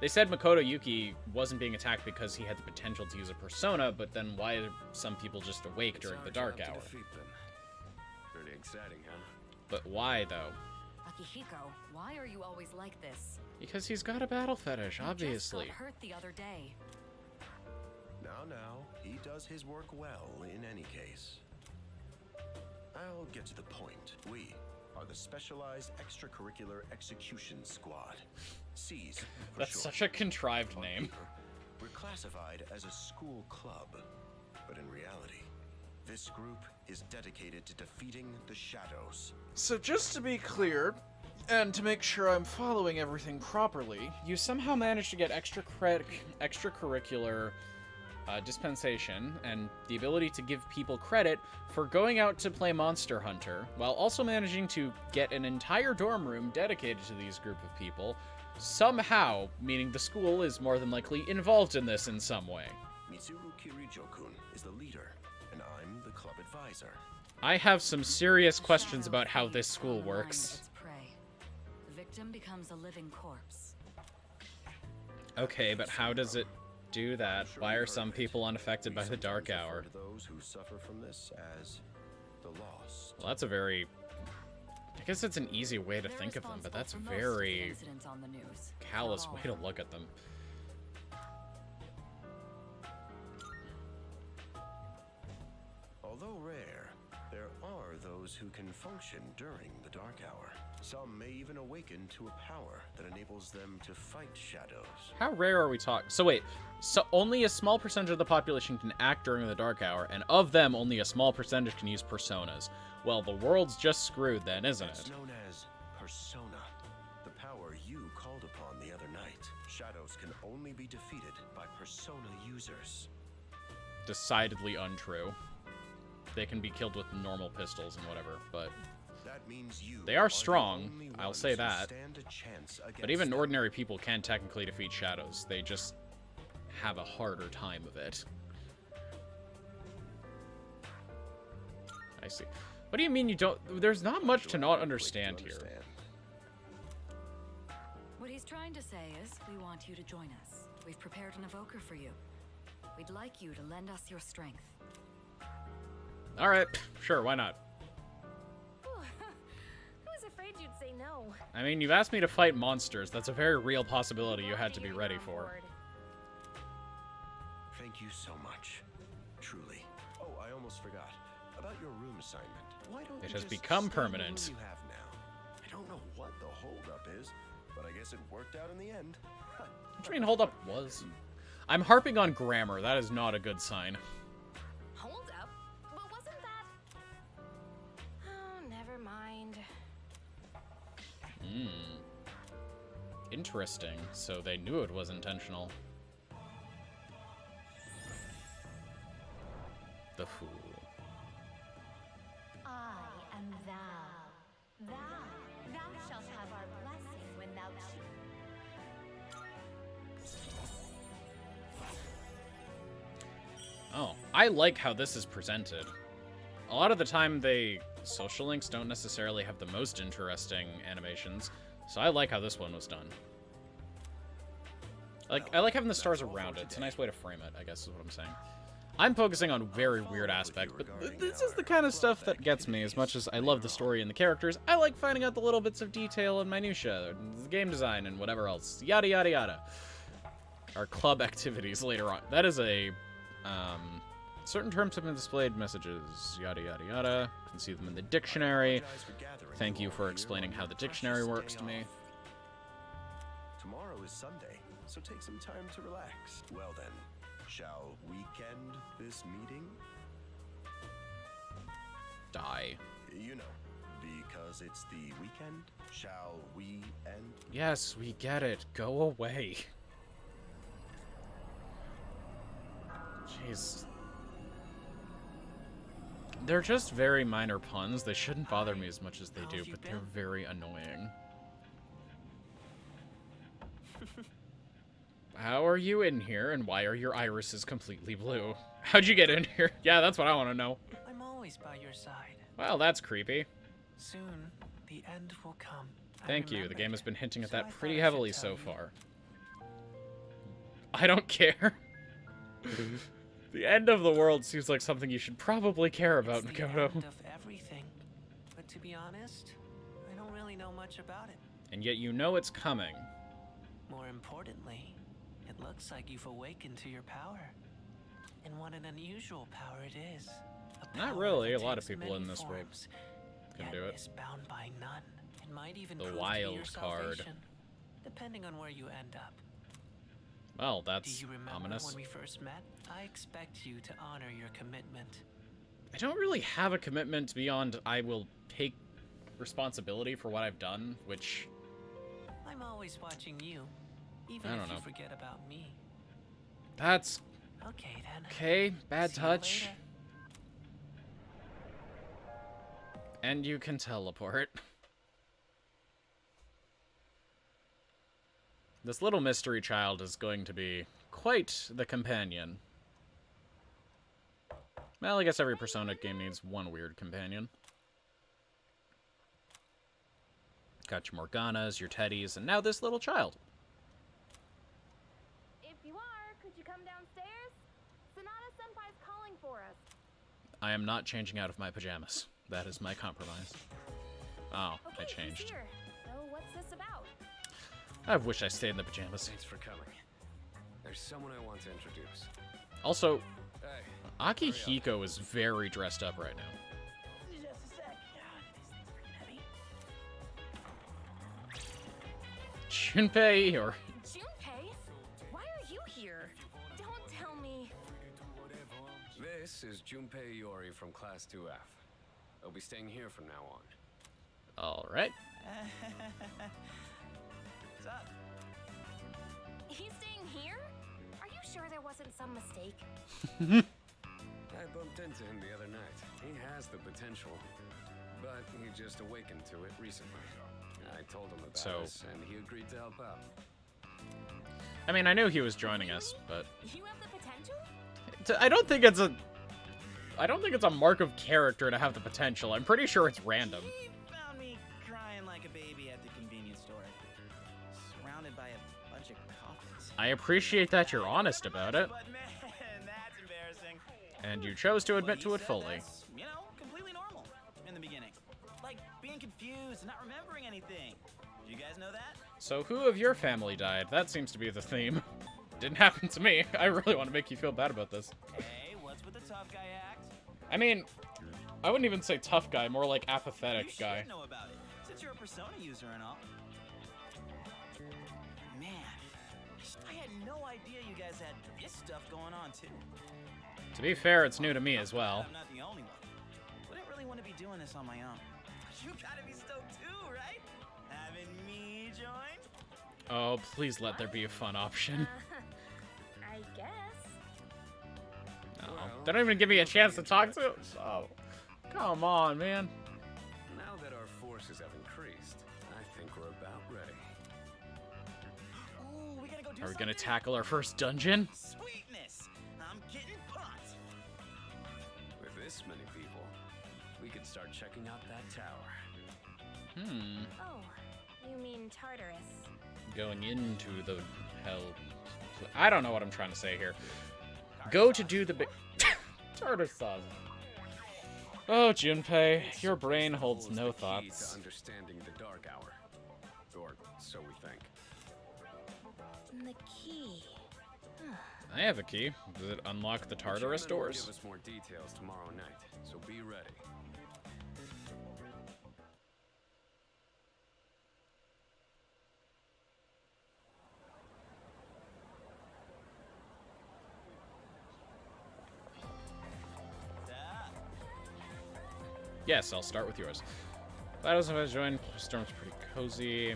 They said Makoto Yuki wasn't being attacked because he had the potential to use a Persona, but then why are some people just awake during the Dark Hour? Defeat them. Pretty exciting, huh? But why, though? Akihiko, why are you always like this? Because he's got a battle fetish, You obviously. just got hurt the other day. Now, he does his work well in any case. I'll get to the point. We are the Specialized Extracurricular Execution Squad. SEAS for That's short. such a contrived name. We're classified as a school club, but in reality, this group is dedicated to defeating the shadows. So just to be clear, and to make sure I'm following everything properly, you somehow managed to get extracurricular dispensation and the ability to give people credit for going out to play Monster Hunter, while also managing to get an entire dorm room dedicated to these group of people, somehow, meaning the school is more than likely involved in this in some way. Mitsuru Kirijo-kun is the leader, and I'm the club advisor. I have some serious questions about how this school On the line of works. its prey. The victim becomes a living corpse. Okay, but how does it do that? Why are some people unaffected by the Dark Hour? To those who suffer from this as the lost. Well, that's a very... I guess it's an easy way to They're think of them, but that's responsible for most of the very incidents on the news. callous Not all way of to them. look at them. Although rare, there are those who can function during the Dark Hour. Some may even awaken to a power that enables them to fight shadows. How rare are we talking? So wait, so only a small percentage of the population can act during the Dark Hour, and of them, only a small percentage can use personas. Well, the world's just screwed then, isn't It's it? known as Persona, the power you called upon the other night. Shadows can only be defeated by Persona users. Decidedly untrue. They can be killed with normal pistols and whatever, but That means you they are the strong, only I'll ones say who that. stand a chance But against even them. ordinary people can technically defeat shadows. They just have a harder time of it. I see. What do you mean you don't... There's not much to not understand here. What he's trying to say is, we want you to join us. We've prepared an evoker for you. We'd like you to lend us your strength. Alright, sure, why not? I was afraid you'd say no. I mean, you've asked me to fight monsters. That's a very real possibility you had to be ready for. Thank you so much. Truly. Oh, I almost forgot. About your room assignment. Why don't It you has just become stay in the permanent. room you have now? I don't know what the holdup is, but I guess it worked out in the end. What do you mean hold up was? I'm harping on grammar. That is not a good sign. Hold up. But wasn't that... Oh, never mind. Hmm. Interesting. So they knew it was intentional. The fool. I am thou. Thou shalt have our blessing when thou Oh, I like how this is presented. A lot of the time they Social Links don't necessarily have the most interesting animations, so I like how this one was done. I like having the stars around it. It's a nice way to frame it, I guess is what I'm saying. I'm focusing on very weird aspects, but this is the kind of stuff that gets me. As much as I love the story and the characters, I like finding out the little bits of detail and minutia, the game design and whatever else. Yada yada yada. Our club activities later on. That is a certain terms have been displayed, messages, yada yada yada. You can see them in the dictionary. Thank you for explaining how the dictionary works to me. Tomorrow is Sunday, so take some time to relax. Well then, shall we end this meeting? Die. You know, because it's the weekend, shall we end? Yes, we get it. Go away. Jeez. They're just very minor puns. They shouldn't bother me as much as they do, but they're very annoying. How are you in here, and why are your irises completely blue? How'd you get in here? Yeah, that's what I want to know. I'm always by your side. Well, that's creepy. Soon, the end will come. Thank you. The game has been hinting at that pretty heavily so far. I don't care. The end of the world seems like something you should probably care about, It's Makoto. the end of everything. But to be honest, I don't really know much about it. And yet you know it's coming. More importantly, it looks like you've awakened to your power. And what an unusual power it is. A Not power really. that A lot of takes people in many this world forms, can yet do it. is bound by none. It might even The prove to be wild your card. salvation, depending on where you end up. Well, Do that's you remember ominous. when we first met? I expect you to honor your commitment. I don't really have a commitment beyond I will take responsibility for what I've done, which... I'm always watching you, even I if don't you know. forget about me. That's... Okay then. Okay, bad See you touch. later. And you can teleport. This little mystery child is going to be quite the companion. Well, I guess every Persona game needs one weird companion. Got your Morganas, your Teddies, and now this little child. If you are, could you come downstairs? Sonata Senpai's calling for us. I am not changing out of my pajamas. That is my compromise. Oh, Okay, I he's changed. here. So what's this about? I wish I stayed in the pajamas. Thanks for coming. There's someone I want to introduce. Also, Hey. Akihiko is very dressed up right now. Just a sec. God, these things are Junpei heavy. or... Junpei? Why are you here? Don't tell me. This is Junpei Iori from Class 2F. I'll be staying here from now on. Alright. What's up? He's staying here? Are you sure there wasn't some mistake? I bumped into him the other night. He has the potential, but he just awakened to it recently. I told him about So- this, and he agreed to help out. I mean, I knew he was joining us, but... You have the potential? I don't think it's a... I don't think it's a mark of character to have the potential. I'm pretty sure it's random. He found me crying like a baby at the convenience store, surrounded by a bunch of coffins. I appreciate that you're honest about it, But man, that's embarrassing. and you chose to admit But to he it said fully. that's, you know, completely normal in the beginning. Like being confused and not remembering anything. Do you guys know that? So who of your family died? That seems to be the theme. Didn't happen to me. I really want to make you feel bad about this. Hey, what's with the tough guy act? I mean, I wouldn't even say tough guy, more like You apathetic should guy. know about it, since you're a Persona user and all. Man, I had no idea you guys had this stuff going on too. To be fair, it's new to me as well. I'm not the only one. Wouldn't really want to be doing this on my own. You gotta be stoked too, right? Having me join? Oh, please let there be a fun option. I guess. No, they don't even give me a chance to talk to him. Oh, come on, man. Now that our forces have increased, I think we're about ready. Oh, we gotta go do Are we something? gonna tackle our first dungeon? Sweetness! I'm getting pumped. With this many people, we could start checking out that tower. Oh, you mean Tartarus. Going into the hell. I don't know what I'm trying to say here. Go to do the big tartar sauce. Oh, Junpei, your brain holds no Key to thoughts. understanding the Dark Hour. Or so we think. The key. I have a key. Does it unlock the Tartarus Chairman will doors? give us more details tomorrow night, so be ready. Yes, I'll start with yours. Battles have joined. Storm's pretty cozy.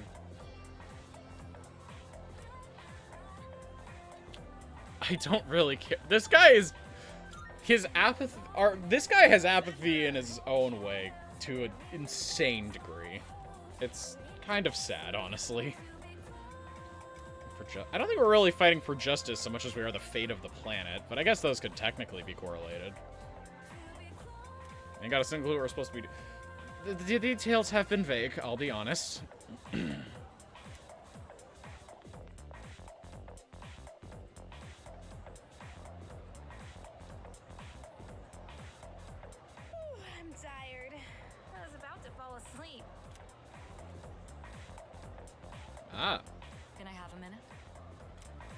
I don't really care. This guy is... His apathy... This guy has apathy in his own way to an insane degree. It's kind of sad, honestly. I don't think we're really fighting for justice so much as we are the fate of the planet, but I guess those could technically be correlated. Ain't got a single clue what we're supposed to be The details have been vague, I'll be honest. I'm tired. I was about to fall asleep. Ah, Can I have a minute?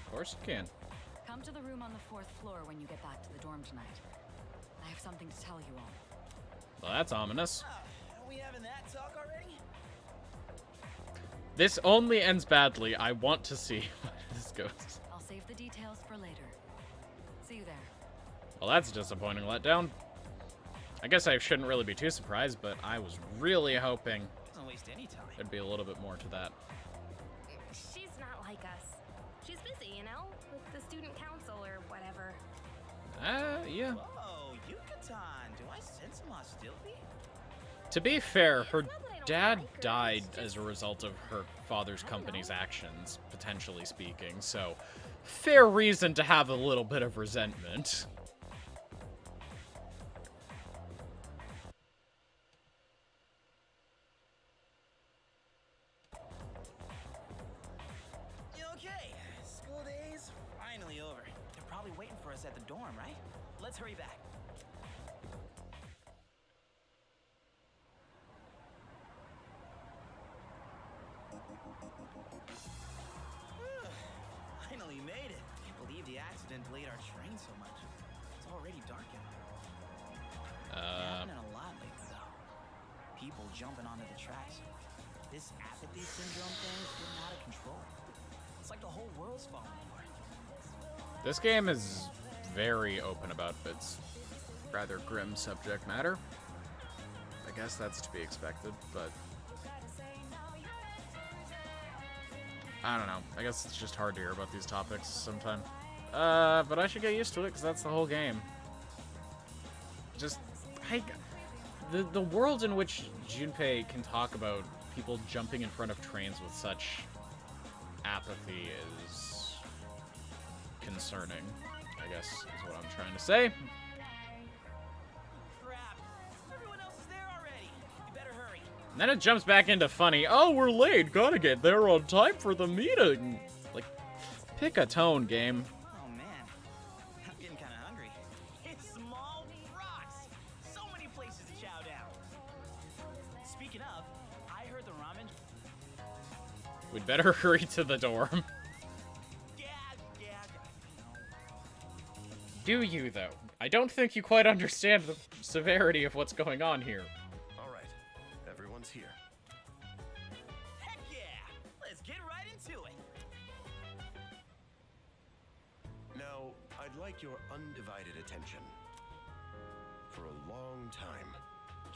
of course you can. Come to the room on the 4th floor when you get back to the dorm tonight. I have something to tell you all. Well, that's ominous. Are we having that talk already? This only ends badly. I want to see where this goes. I'll save the details for later. See you there. Well, that's a disappointing letdown. I guess I shouldn't really be too surprised, but I was really hoping Doesn't waste any time. there'd be a little bit more to that. She's not like us. She's busy, you know, with the student council or whatever. Yeah. Whoa, Yucatan. Do I sense some hostility? To be fair, her dad died as a result of her father's company's actions, potentially speaking, so fair reason to have a little bit of resentment. Okay, school days finally over. They're probably waiting for us at the dorm, right? Let's hurry back. Finally made it. Can't believe the accident delayed our train so much. It's already dark out. Happening a lot lately, though. People jumping onto the tracks. This apathy syndrome thing is getting out of control. It's like the whole world's falling apart. This game is very open about its rather grim subject matter. I guess that's to be expected, but I don't know. I guess it's just hard to hear about these topics sometimes. But I should get used to it because that's the whole game. The world in which Junpei can talk about people jumping in front of trains with such apathy is concerning, I guess is what I'm trying to say. Crap! Everyone else is there already. You better hurry. And then it jumps back into funny. Oh, we're late. Gotta get there on time for the meeting. Like, pick a tone, game. Oh man, I'm getting kind of hungry. It's small rocks. So many places to chow down. Speaking of, I heard the ramen. We'd better hurry to the dorm. Do you, though? I don't think you quite understand the severity of what's going on here. All right, everyone's here. Heck yeah! Let's get right into it. Now, I'd like your undivided attention. For a long time,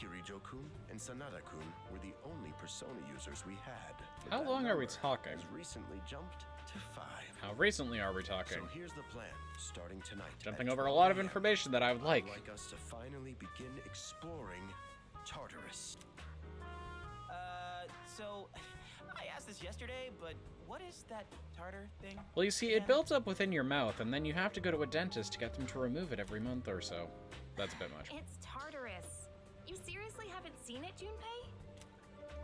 Kirijo-kun and Sanada-kun were the only Persona users we had. But How that long are we number talking? has recently jumped to 5. How recently are we talking? So here's the plan, starting tonight. Jumping at over a 12 lot of PM, information that I would like. I'd like us to finally begin exploring Tartarus. So I asked this yesterday, but what is that tartar thing? Well, you see, it builds up within your mouth, and then you have to go to a dentist to get them to remove it every month or so. That's a bit much. It's Tartarus. You You seriously haven't seen it, Junpei?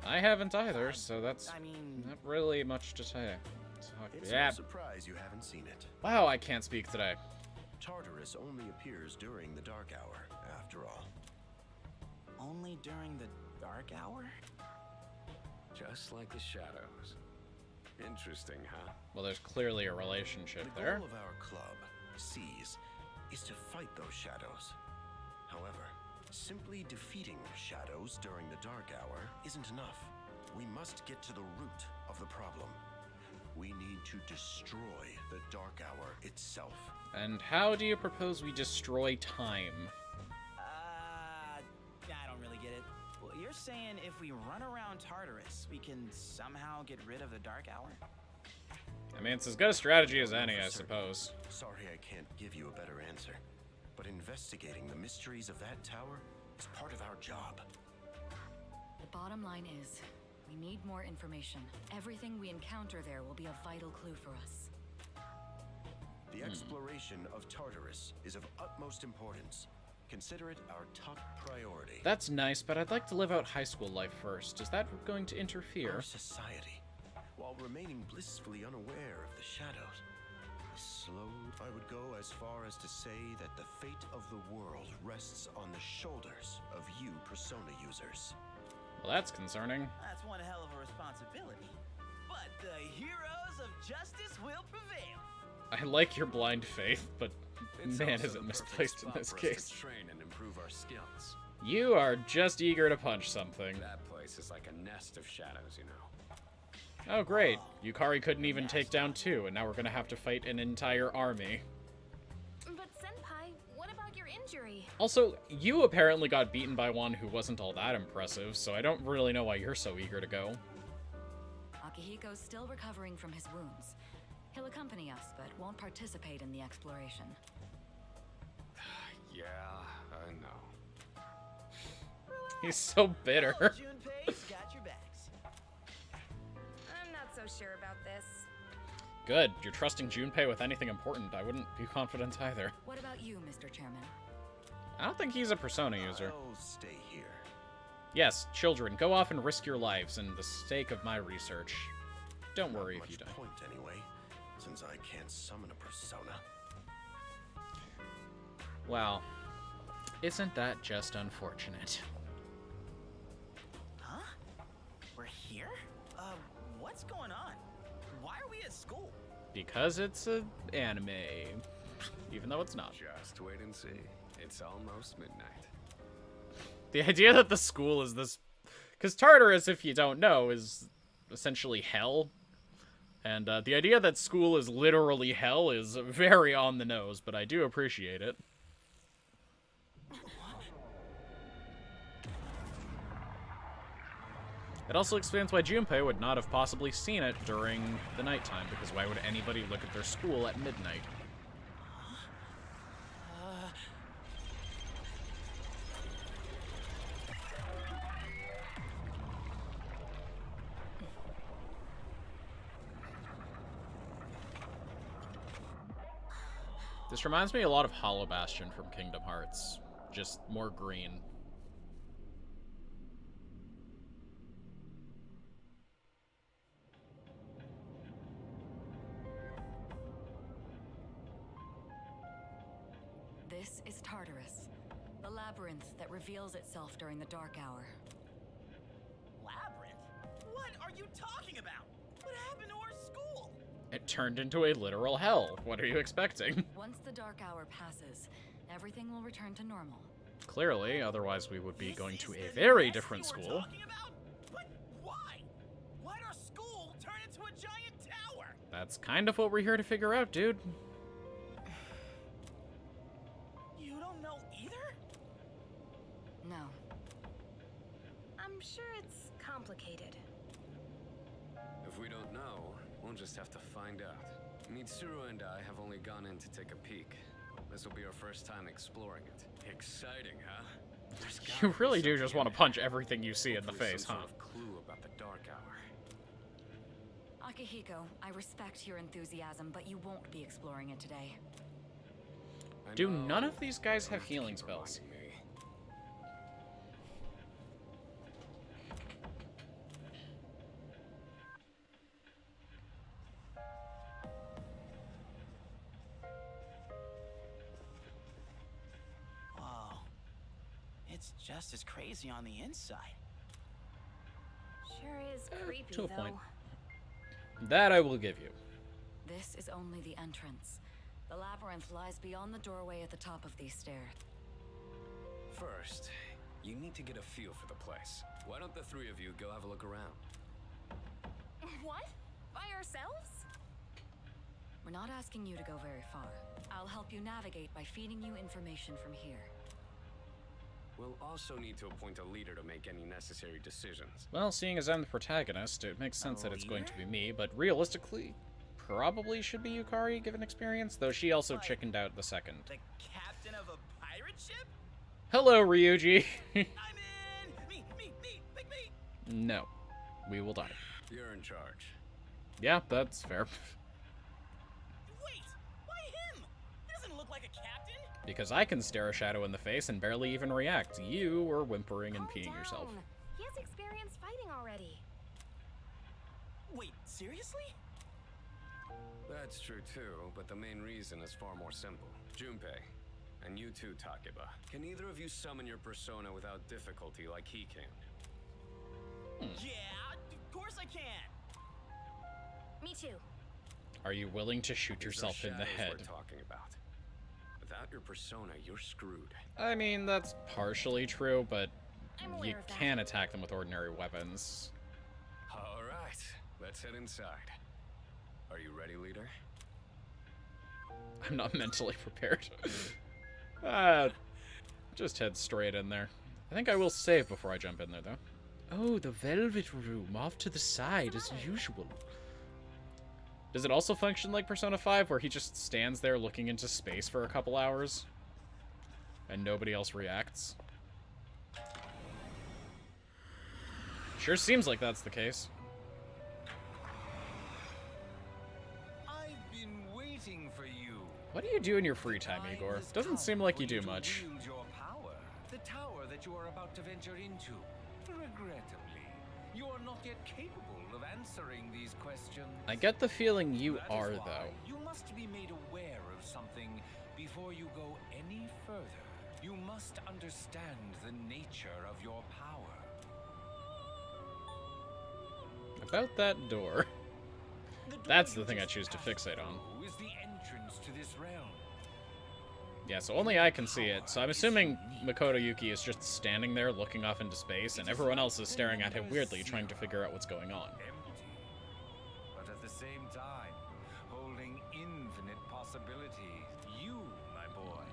I haven't either, so that's I mean, not really much to say. It's Yeah. no surprise you haven't seen it. Wow, I can't speak today. Tartarus only appears during the dark hour, after all. only during the dark hour? Just like the shadows. Interesting, huh? Well, there's clearly a relationship The there. goal of our club, Seize, is to fight those shadows. However, simply defeating shadows during the dark hour isn't enough. We must get to the root of the problem. We need to destroy the dark hour itself. And how do you propose we destroy time? I don't really get it. Well, you're saying if we run around Tartarus, we can somehow get rid of the dark hour? I mean, it's as good a strategy as any, I suppose. Sorry I can't give you a better answer, but investigating the mysteries of that tower is part of our job. The bottom line is, we need more information. Everything we encounter there will be a vital clue for us. The exploration of Tartarus is of utmost importance. Consider it our top priority. That's nice, but I'd like to live out high school life first. Is that going to interfere? Our society, while remaining blissfully unaware of the shadows, is slow. I would go as far as to say that the fate of the world rests on the shoulders of you Persona users. Well, that's concerning. That's one hell of a responsibility. But the heroes of justice will prevail. I like your blind faith, but It's man, also is it the perfect misplaced in spot this for us case. to train and improve our skills. You are just eager to punch something. That place is like a nest of shadows, you know. Oh, great. Yukari couldn't even take down 2, and now we're gonna have to fight an entire army. But Senpai, what about your injury? Also, you apparently got beaten by one who wasn't all that impressive, so I don't really know why you're so eager to go. Akihiko's still recovering from his wounds. He'll accompany us, but won't participate in the exploration. Yeah, I know. He's so bitter. Junpei's got your backs. I'm not so sure about this. Good. You're trusting Junpei with anything important. I wouldn't be confident either. What about you, Mr. Chairman? I don't think he's a Persona user. I'll stay here. Yes, children, go off and risk your lives in the sake of my research. Don't worry if you Not much don't. point anyway, since I can't summon a persona. Well, isn't that just unfortunate? Huh? We're here? What's going on? Why are we at school? Because it's an anime. Even though it's not. Just wait and see. It's almost midnight. The idea that the school is this... Because Tartarus, if you don't know, is essentially hell. And the idea that school is literally hell is very on the nose, but I do appreciate it. It also explains why Junpei would not have possibly seen it during the nighttime, because why would anybody look at their school at midnight? This reminds me a lot of Hollow Bastion from Kingdom Hearts, just more green. This is Tartarus, the labyrinth that reveals itself during the dark hour. Labyrinth? What are you talking about? What happened to our school? It turned into a literal hell. What are you expecting? Once the dark hour passes, everything will return to normal. Clearly, otherwise we would be going to a very different school. But why? Why'd our school turn into a giant tower? That's kind of what we're here to figure out, dude. You don't know either? No. I'm sure it's complicated. If we don't know, we'll just have to find out. Mitsuru and I have only gone in to take a peek. This will be our first time exploring it. Exciting, huh? There's gotta You be really do something just want to in punch there. everything you see in the Hopefully face, some huh? sort of clue about the dark hour. Akihiko, I respect your enthusiasm, but you won't be exploring it today. I Do know none of these guys you have have to healing keep spells? reminding me. it's just as crazy on the inside. Sure is creepy, to a though. point. That I will give you. This is only the entrance. The labyrinth lies beyond the doorway at the top of these stairs. First, you need to get a feel for the place. Why don't the three of you go have a look around? What? By ourselves? We're not asking you to go very far. I'll help you navigate by feeding you information from here. We'll also need to appoint a leader to make any necessary decisions. Well, seeing as I'm the protagonist, it makes sense that it's going to be me, but realistically, probably should be Yukari, given experience, though she also chickened out the second. The captain of a pirate ship? Hello, Ryuji! I'm in! Me! Pick me! No. We will die. You're in charge. Yeah, that's fair. Wait! Why him? He doesn't look like a captain! Because I can stare a shadow in the face and barely even react. You were whimpering and peeing yourself. He has experience fighting already. Wait, seriously? That's true too, but the main reason is far more simple. Junpei, and you too, Takeba. Can either of you summon your persona without difficulty like he can? Yeah, of course I can! Me too. Are you willing to shoot These are yourself in the shadows head? we're talking about. Without your persona, you're screwed. I mean, that's partially true, but I'm aware you of that. can attack them with ordinary weapons. All right, let's head inside. Are you ready, leader? I'm not mentally prepared. Just head straight in there. I think I will save before I jump in there, though. Oh, the Velvet Room, off to the side, as usual. Does it also function like Persona 5, where he just stands there looking into space for a couple hours? And nobody else reacts? Sure seems like that's the case. I've been waiting for you. What do you do in your free time, Igor? Doesn't seem like you do much. Wield your power, the tower that you are about to venture into. Regrettably, you are not yet capable of answering these questions. I get the feeling you That is are, why though. You must be made aware of something before you go any further. You must understand the nature of your power. About that door. That's the thing I choose to fixate on. Who is the entrance to this realm? Yeah, so only I can see it. So I'm assuming Makoto Yuki is just standing there looking off into space, and everyone else is staring at him weirdly, trying to figure out what's going on. Empty, but at the same time, holding infinite possibilities. You, my boy,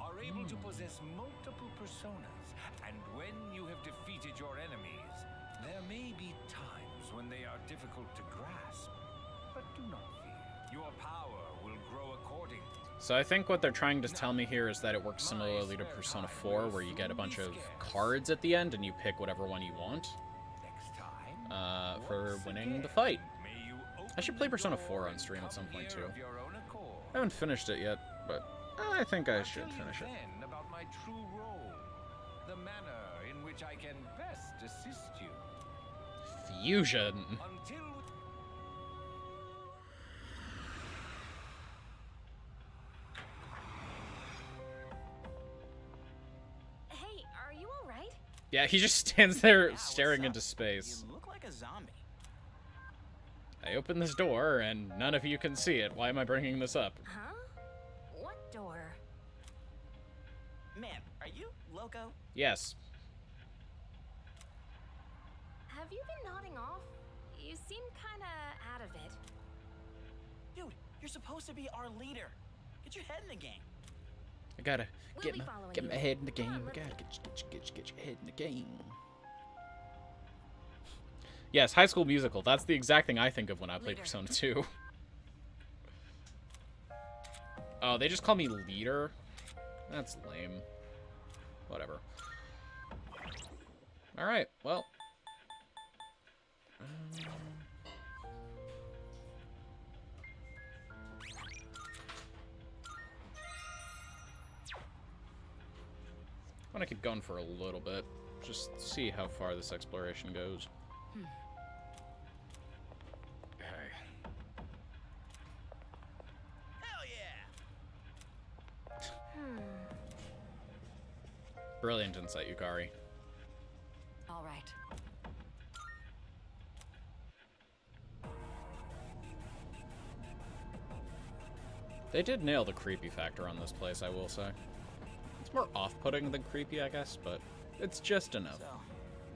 are able to possess multiple personas, and when you have defeated your enemies, there may be times when they are difficult to grasp. But do not fear. Your power will grow accordingly. So I think what they're trying to tell me here is that it works similarly to Persona 4, where you get a bunch of cards at the end and you pick whatever one you want for winning the fight. I should play Persona 4 on stream at some point too. I haven't finished it yet, but I think I should finish it. Then about my true role, the manner in which I can best assist you. Fusion. Until Hey, are you all right? Yeah, he just stands there staring into space. You look like a zombie. I open this door and none of you can see it. Why am I bringing this up? Huh? What door? Man, are you loco? Yes. Have you been nodding off? You seem kinda out of it. Dude, you're supposed to be our leader. Get your head in the game. I gotta We'll get be my following you. head in the Come game. on, I let's gotta get your head in the game. Yes, High School Musical. That's the exact thing I think of when I play Leader. Persona 2. Oh, they just call me leader? That's lame. Whatever. Alright, well. I'm gonna keep going for a little bit. Just see how far this exploration goes. Hey, Hell yeah! Brilliant insight, Yukari. All right. They did nail the creepy factor on this place, I will say. It's more off-putting than creepy, I guess, but it's just enough. So,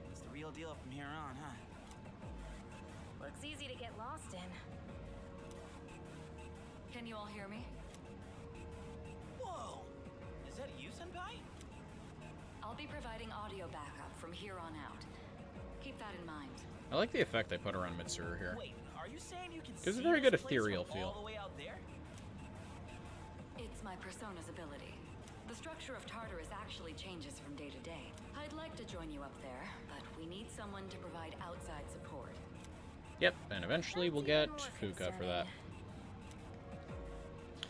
it's the real deal from here on, huh? Looks easy to get lost in. Can you all hear me? Whoa! Is that you, Senpai? I'll be providing audio backup from here on out. Keep that in mind. I like the effect they put around Mitsuru here. Wait, are you saying you can Gives see a very this good place ethereal from feel. all the way out there? It's my persona's ability. The structure of Tartarus actually changes from day to day. I'd like to join you up there, but we need someone to provide outside support. Yep, and eventually we'll get Fuka for that.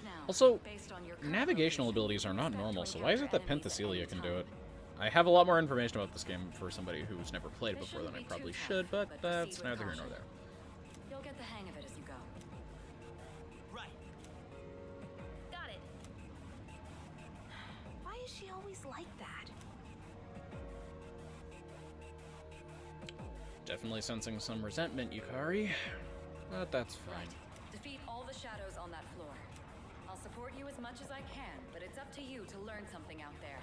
Now, Also, based on your navigational abilities are not normal, so why is it that Penthesilea can do it? I have a lot more information about this game for somebody who's never played it before than I probably should, but that's neither here nor there. You'll get the hang of it as you go. Right. Got it. Why is she always like that? Definitely sensing some resentment, Yukari. But that's fine. Right. Defeat all the shadows on that floor. I'll support you as much as I can, but it's up to you to learn something out there.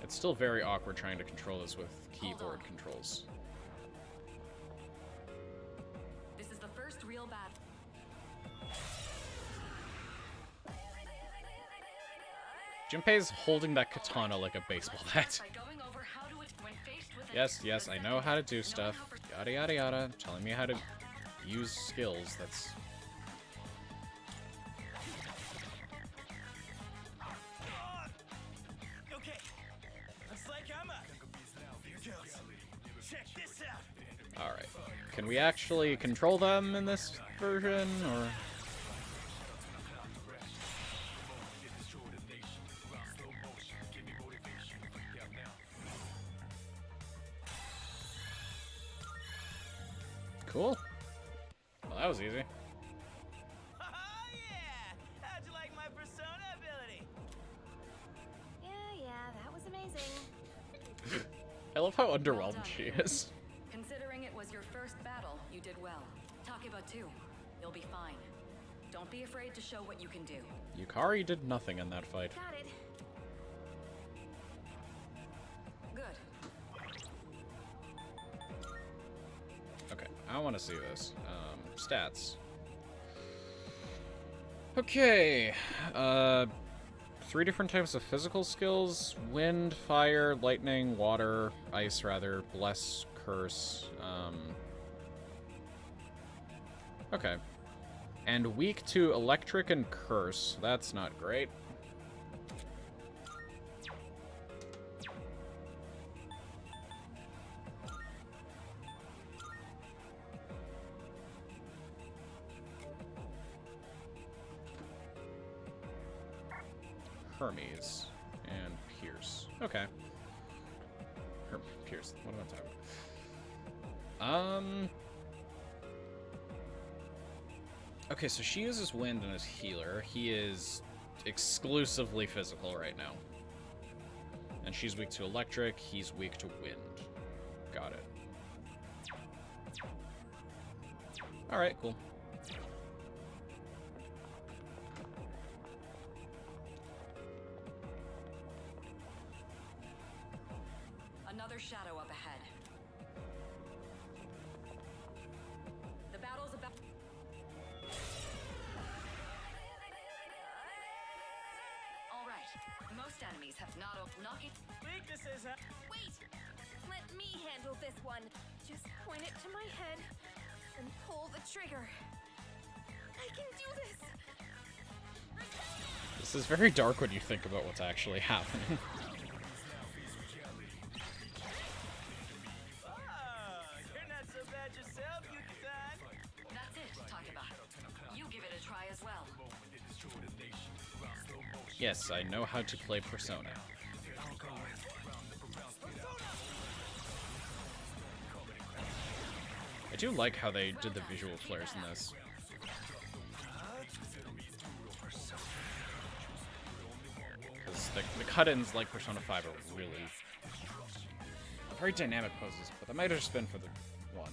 It's still very awkward trying to control this with keyboard controls. This is the first real battle. Junpei's holding that katana like a baseball bat. Yes, yes, I know how to do stuff. Yada yada yada. Telling me how to use skills. That's... Okay. Looks like I'm up. Here goes. Check this out. Alright. Can we actually control them in this version, or...? Cool. Well, that was easy. Oh yeah! How'd you like my persona ability? Yeah, that was amazing. I love how underwhelmed she is. Considering it was your first battle, you did well. Takeba too. You'll be fine. Don't be afraid to show what you can do. Yukari did nothing in that fight. Got it. Good. Okay, I want to see this. Stats. Okay, 3 different types of physical skills: wind, fire, lightning, water, ice rather, bless, curse. Okay. And weak to electric and curse. That's not great. Hermes and Pierce. Okay. Pierce. What am I talking about? Okay, so she uses wind and is healer. He is exclusively physical right now. And she's weak to electric. He's weak to wind. Got it. Alright, cool. Another shadow up ahead. The battle's about... All right. Most enemies have not knocking... Weaknesses, huh? Wait! Let me handle this one. Just point it to my head and pull the trigger. I can do this! This is very dark when you think about what's actually happening. You're not so bad yourself, Yuki-san. That's it, Takeba. You give it a try as well. Yes, I know how to play Persona. I do like how they did the visual flares in this. cut-ins like Persona 5 are really very dynamic poses, but that might have just been for the one.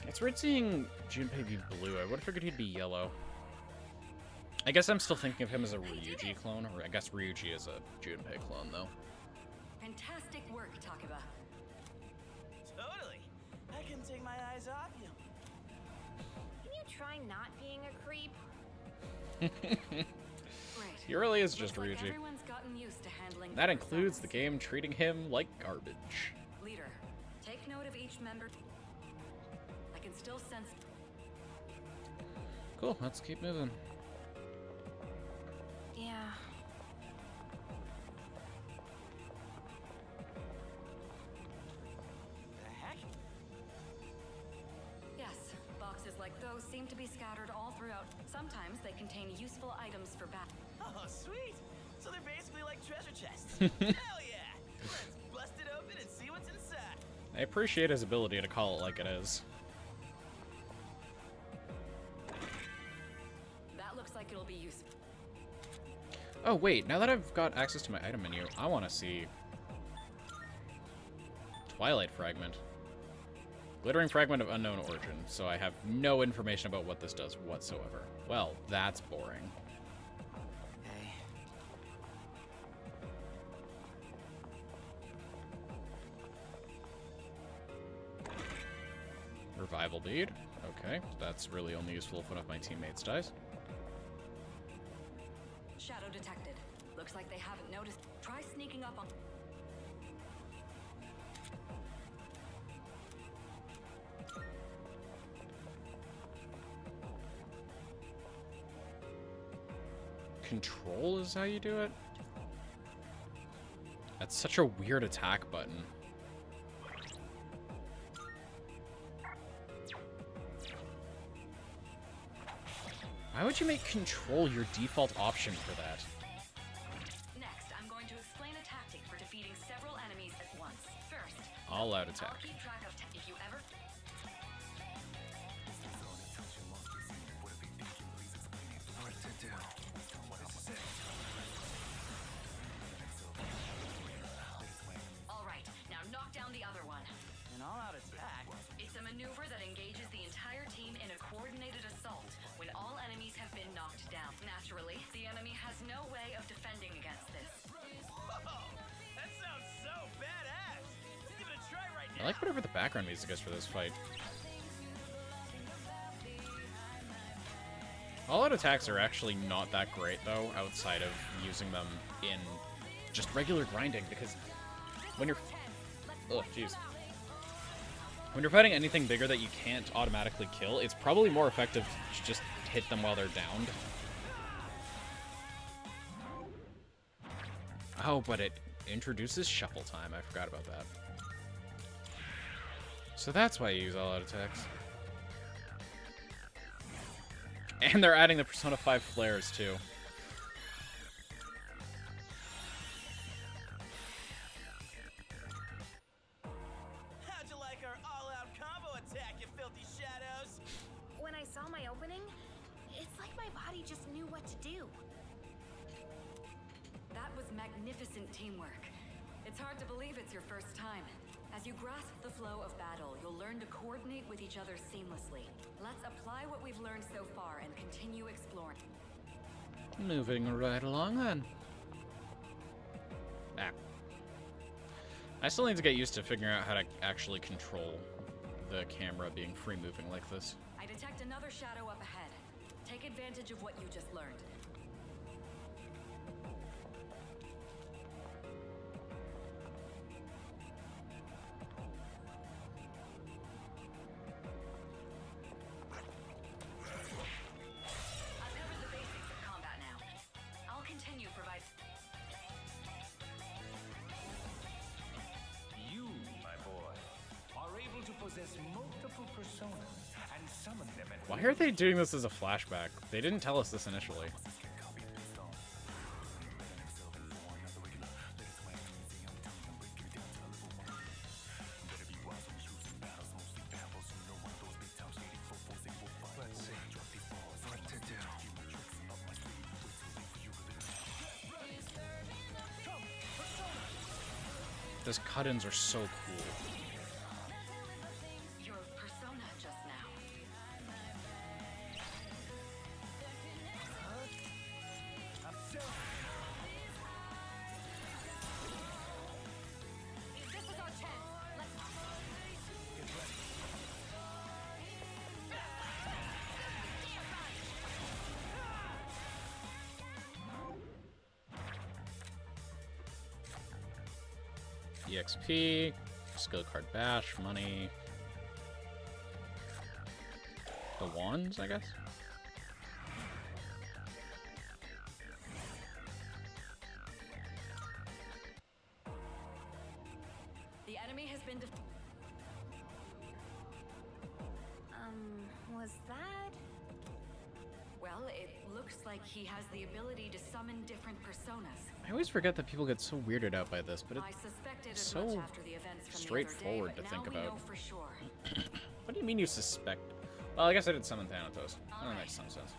It's weird seeing Junpei be blue. I would have figured he'd be yellow. I guess I'm still thinking of him as a Ryuji clone, or I guess Ryuji is a Junpei clone, though. Fantastic work, Takeba. Totally. I can take my eyes off you. Can you try not being a creep? He really is just Looks like Ryuji. everyone's gotten used to handling That the includes the personas. game treating him like garbage. Leader, take note of each member. I can still sense. Cool, let's keep moving. Yeah. The heck? Yes, boxes like those seem to be scattered all throughout. Sometimes they contain useful items for battle. Oh, sweet. So they're basically like treasure chests. Hell yeah! Let's bust it open and see what's inside. I appreciate his ability to call it like it is. That looks like it'll be useful. Oh wait, now that I've got access to my item menu, I want to see Twilight Fragment. Glittering Fragment of unknown origin, so I have no information about what this does whatsoever. Well, that's boring. Hey. Revival Bead. Okay, that's really only useful if one of my teammates dies. Shadow detected. Looks like they haven't noticed. Try sneaking up on. Control is how you do it? That's such a weird attack button. Why would you make control your default option for that? Next, I'm going to explain a tactic for defeating several enemies at once. First, All out I'll attack. keep track of if you ever. What to do? What is it? All right, now knock down the other one. An all-out attack? It's a maneuver that engages the entire team in a coordinated assault when all enemies have been knocked down. Naturally, the enemy has no way of defending against this. Whoa! That sounds so badass! Let's give it a try right now! I like whatever the background music is for this fight. All-out attacks are actually not that great, though, outside of using them in just regular grinding, because when you're... Oh, jeez. When you're fighting anything bigger that you can't automatically kill, it's probably more effective to just hit them while they're downed. Oh, but it introduces shuffle time. I forgot about that. So that's why you use all-out attacks. And they're adding the Persona 5 flares, too. How'd you like our all-out combo attack, you filthy shadows? When I saw my opening, it's like my body just knew what to do. That was magnificent teamwork. It's hard to believe it's your first time. As you grasp the flow of battle, you'll learn to coordinate with each other seamlessly. Let's apply what we've learned so far and continue exploring. Moving right along, then. Ah. I still need to get used to figuring out how to actually control the camera being free-moving like this. I detect another shadow up ahead. Take advantage of what you just learned. I've covered the basics of combat now. I'll continue provide. You, my boy, are able to possess multiple personas and summon them at Why are they doing this as a flashback? They didn't tell us this initially. Let's see. What to do? His cut-ins are so cool. Your persona just now. This is our chance. Let's EXP, skill card bash, money. The wands, I guess? The enemy has been Was that? Well, it looks like he has the ability to summon different personas. I always forget that people get so weirded out by this, but I suspected it's as so much after the events from straightforward the other day, to think but now we about. know for sure. What do you mean you suspect? Well, I guess I did summon Thanatos. That makes some sense.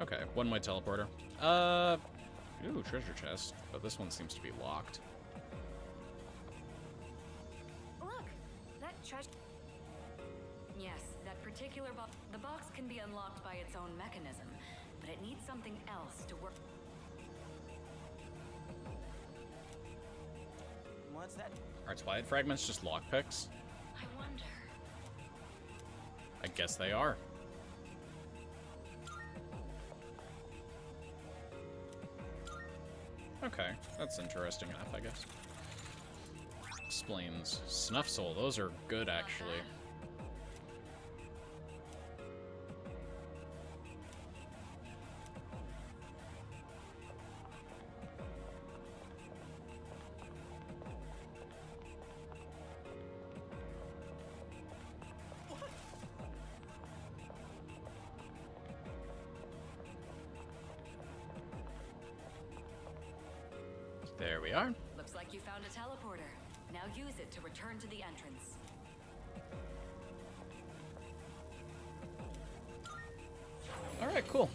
Okay, one-way teleporter. Ooh, treasure chest, but this one seems to be locked. Look, that treasure. Yes, that particular box. The box can be unlocked by its own mechanism, but it needs something else to work. What's that? Are Twilight fragments just lockpicks? I wonder. I guess they are. Okay, that's interesting enough, I guess. Explains Snuff Soul. Those are good, actually. There we are. Looks like you found a teleporter. Now use it to return to the entrance. Alright, cool.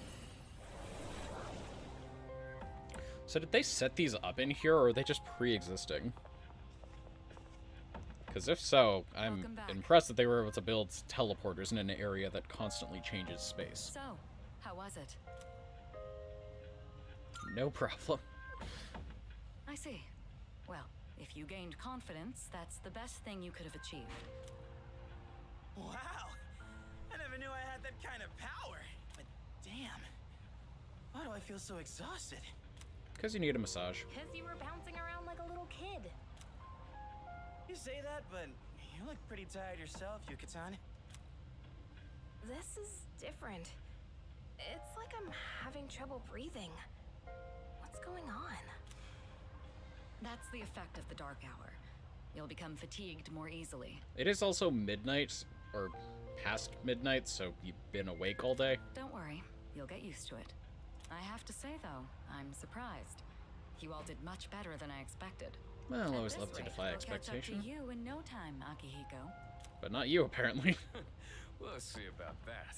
So did they set these up in here, or are they just pre-existing? Because if so, I'm impressed that they were able to build teleporters in an area that constantly changes space. So, how was it? No problem. I see. Well, if you gained confidence, that's the best thing you could have achieved. Wow! I never knew I had that kind of power. But damn, why do I feel so exhausted? Because you need a massage. Because you were bouncing around like a little kid. You say that, but you look pretty tired yourself, Yucatan. This is different. It's like I'm having trouble breathing. What's going on? That's the effect of the dark hour. You'll become fatigued more easily. It is also midnight, or past midnight, so you've been awake all day. Don't worry, you'll get used to it. I have to say, though, I'm surprised. You all did much better than I expected. Well, I At always this love to rate, defy we'll catch up expectation. to you in no time, Akihiko. But not you, apparently. We'll see about that.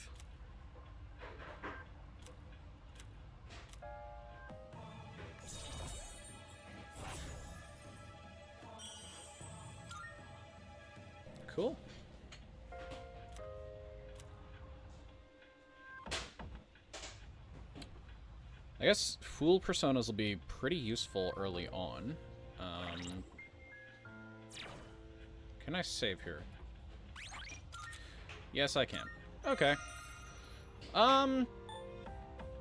Cool. I guess Fool Personas will be pretty useful early on. Can I save here? Yes, I can. Okay.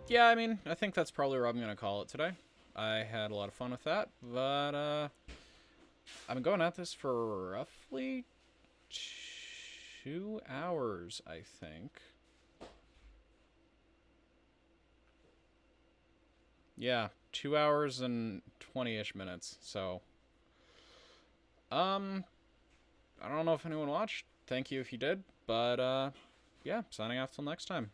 Yeah, I mean, I think that's probably where I'm going to call it today. I had a lot of fun with that, but, I've been going at this for roughly 2 hours, I think. Yeah, 2 hours and 20-ish minutes, so... I don't know if anyone watched. Thank you if you did, but, yeah, signing off till next time.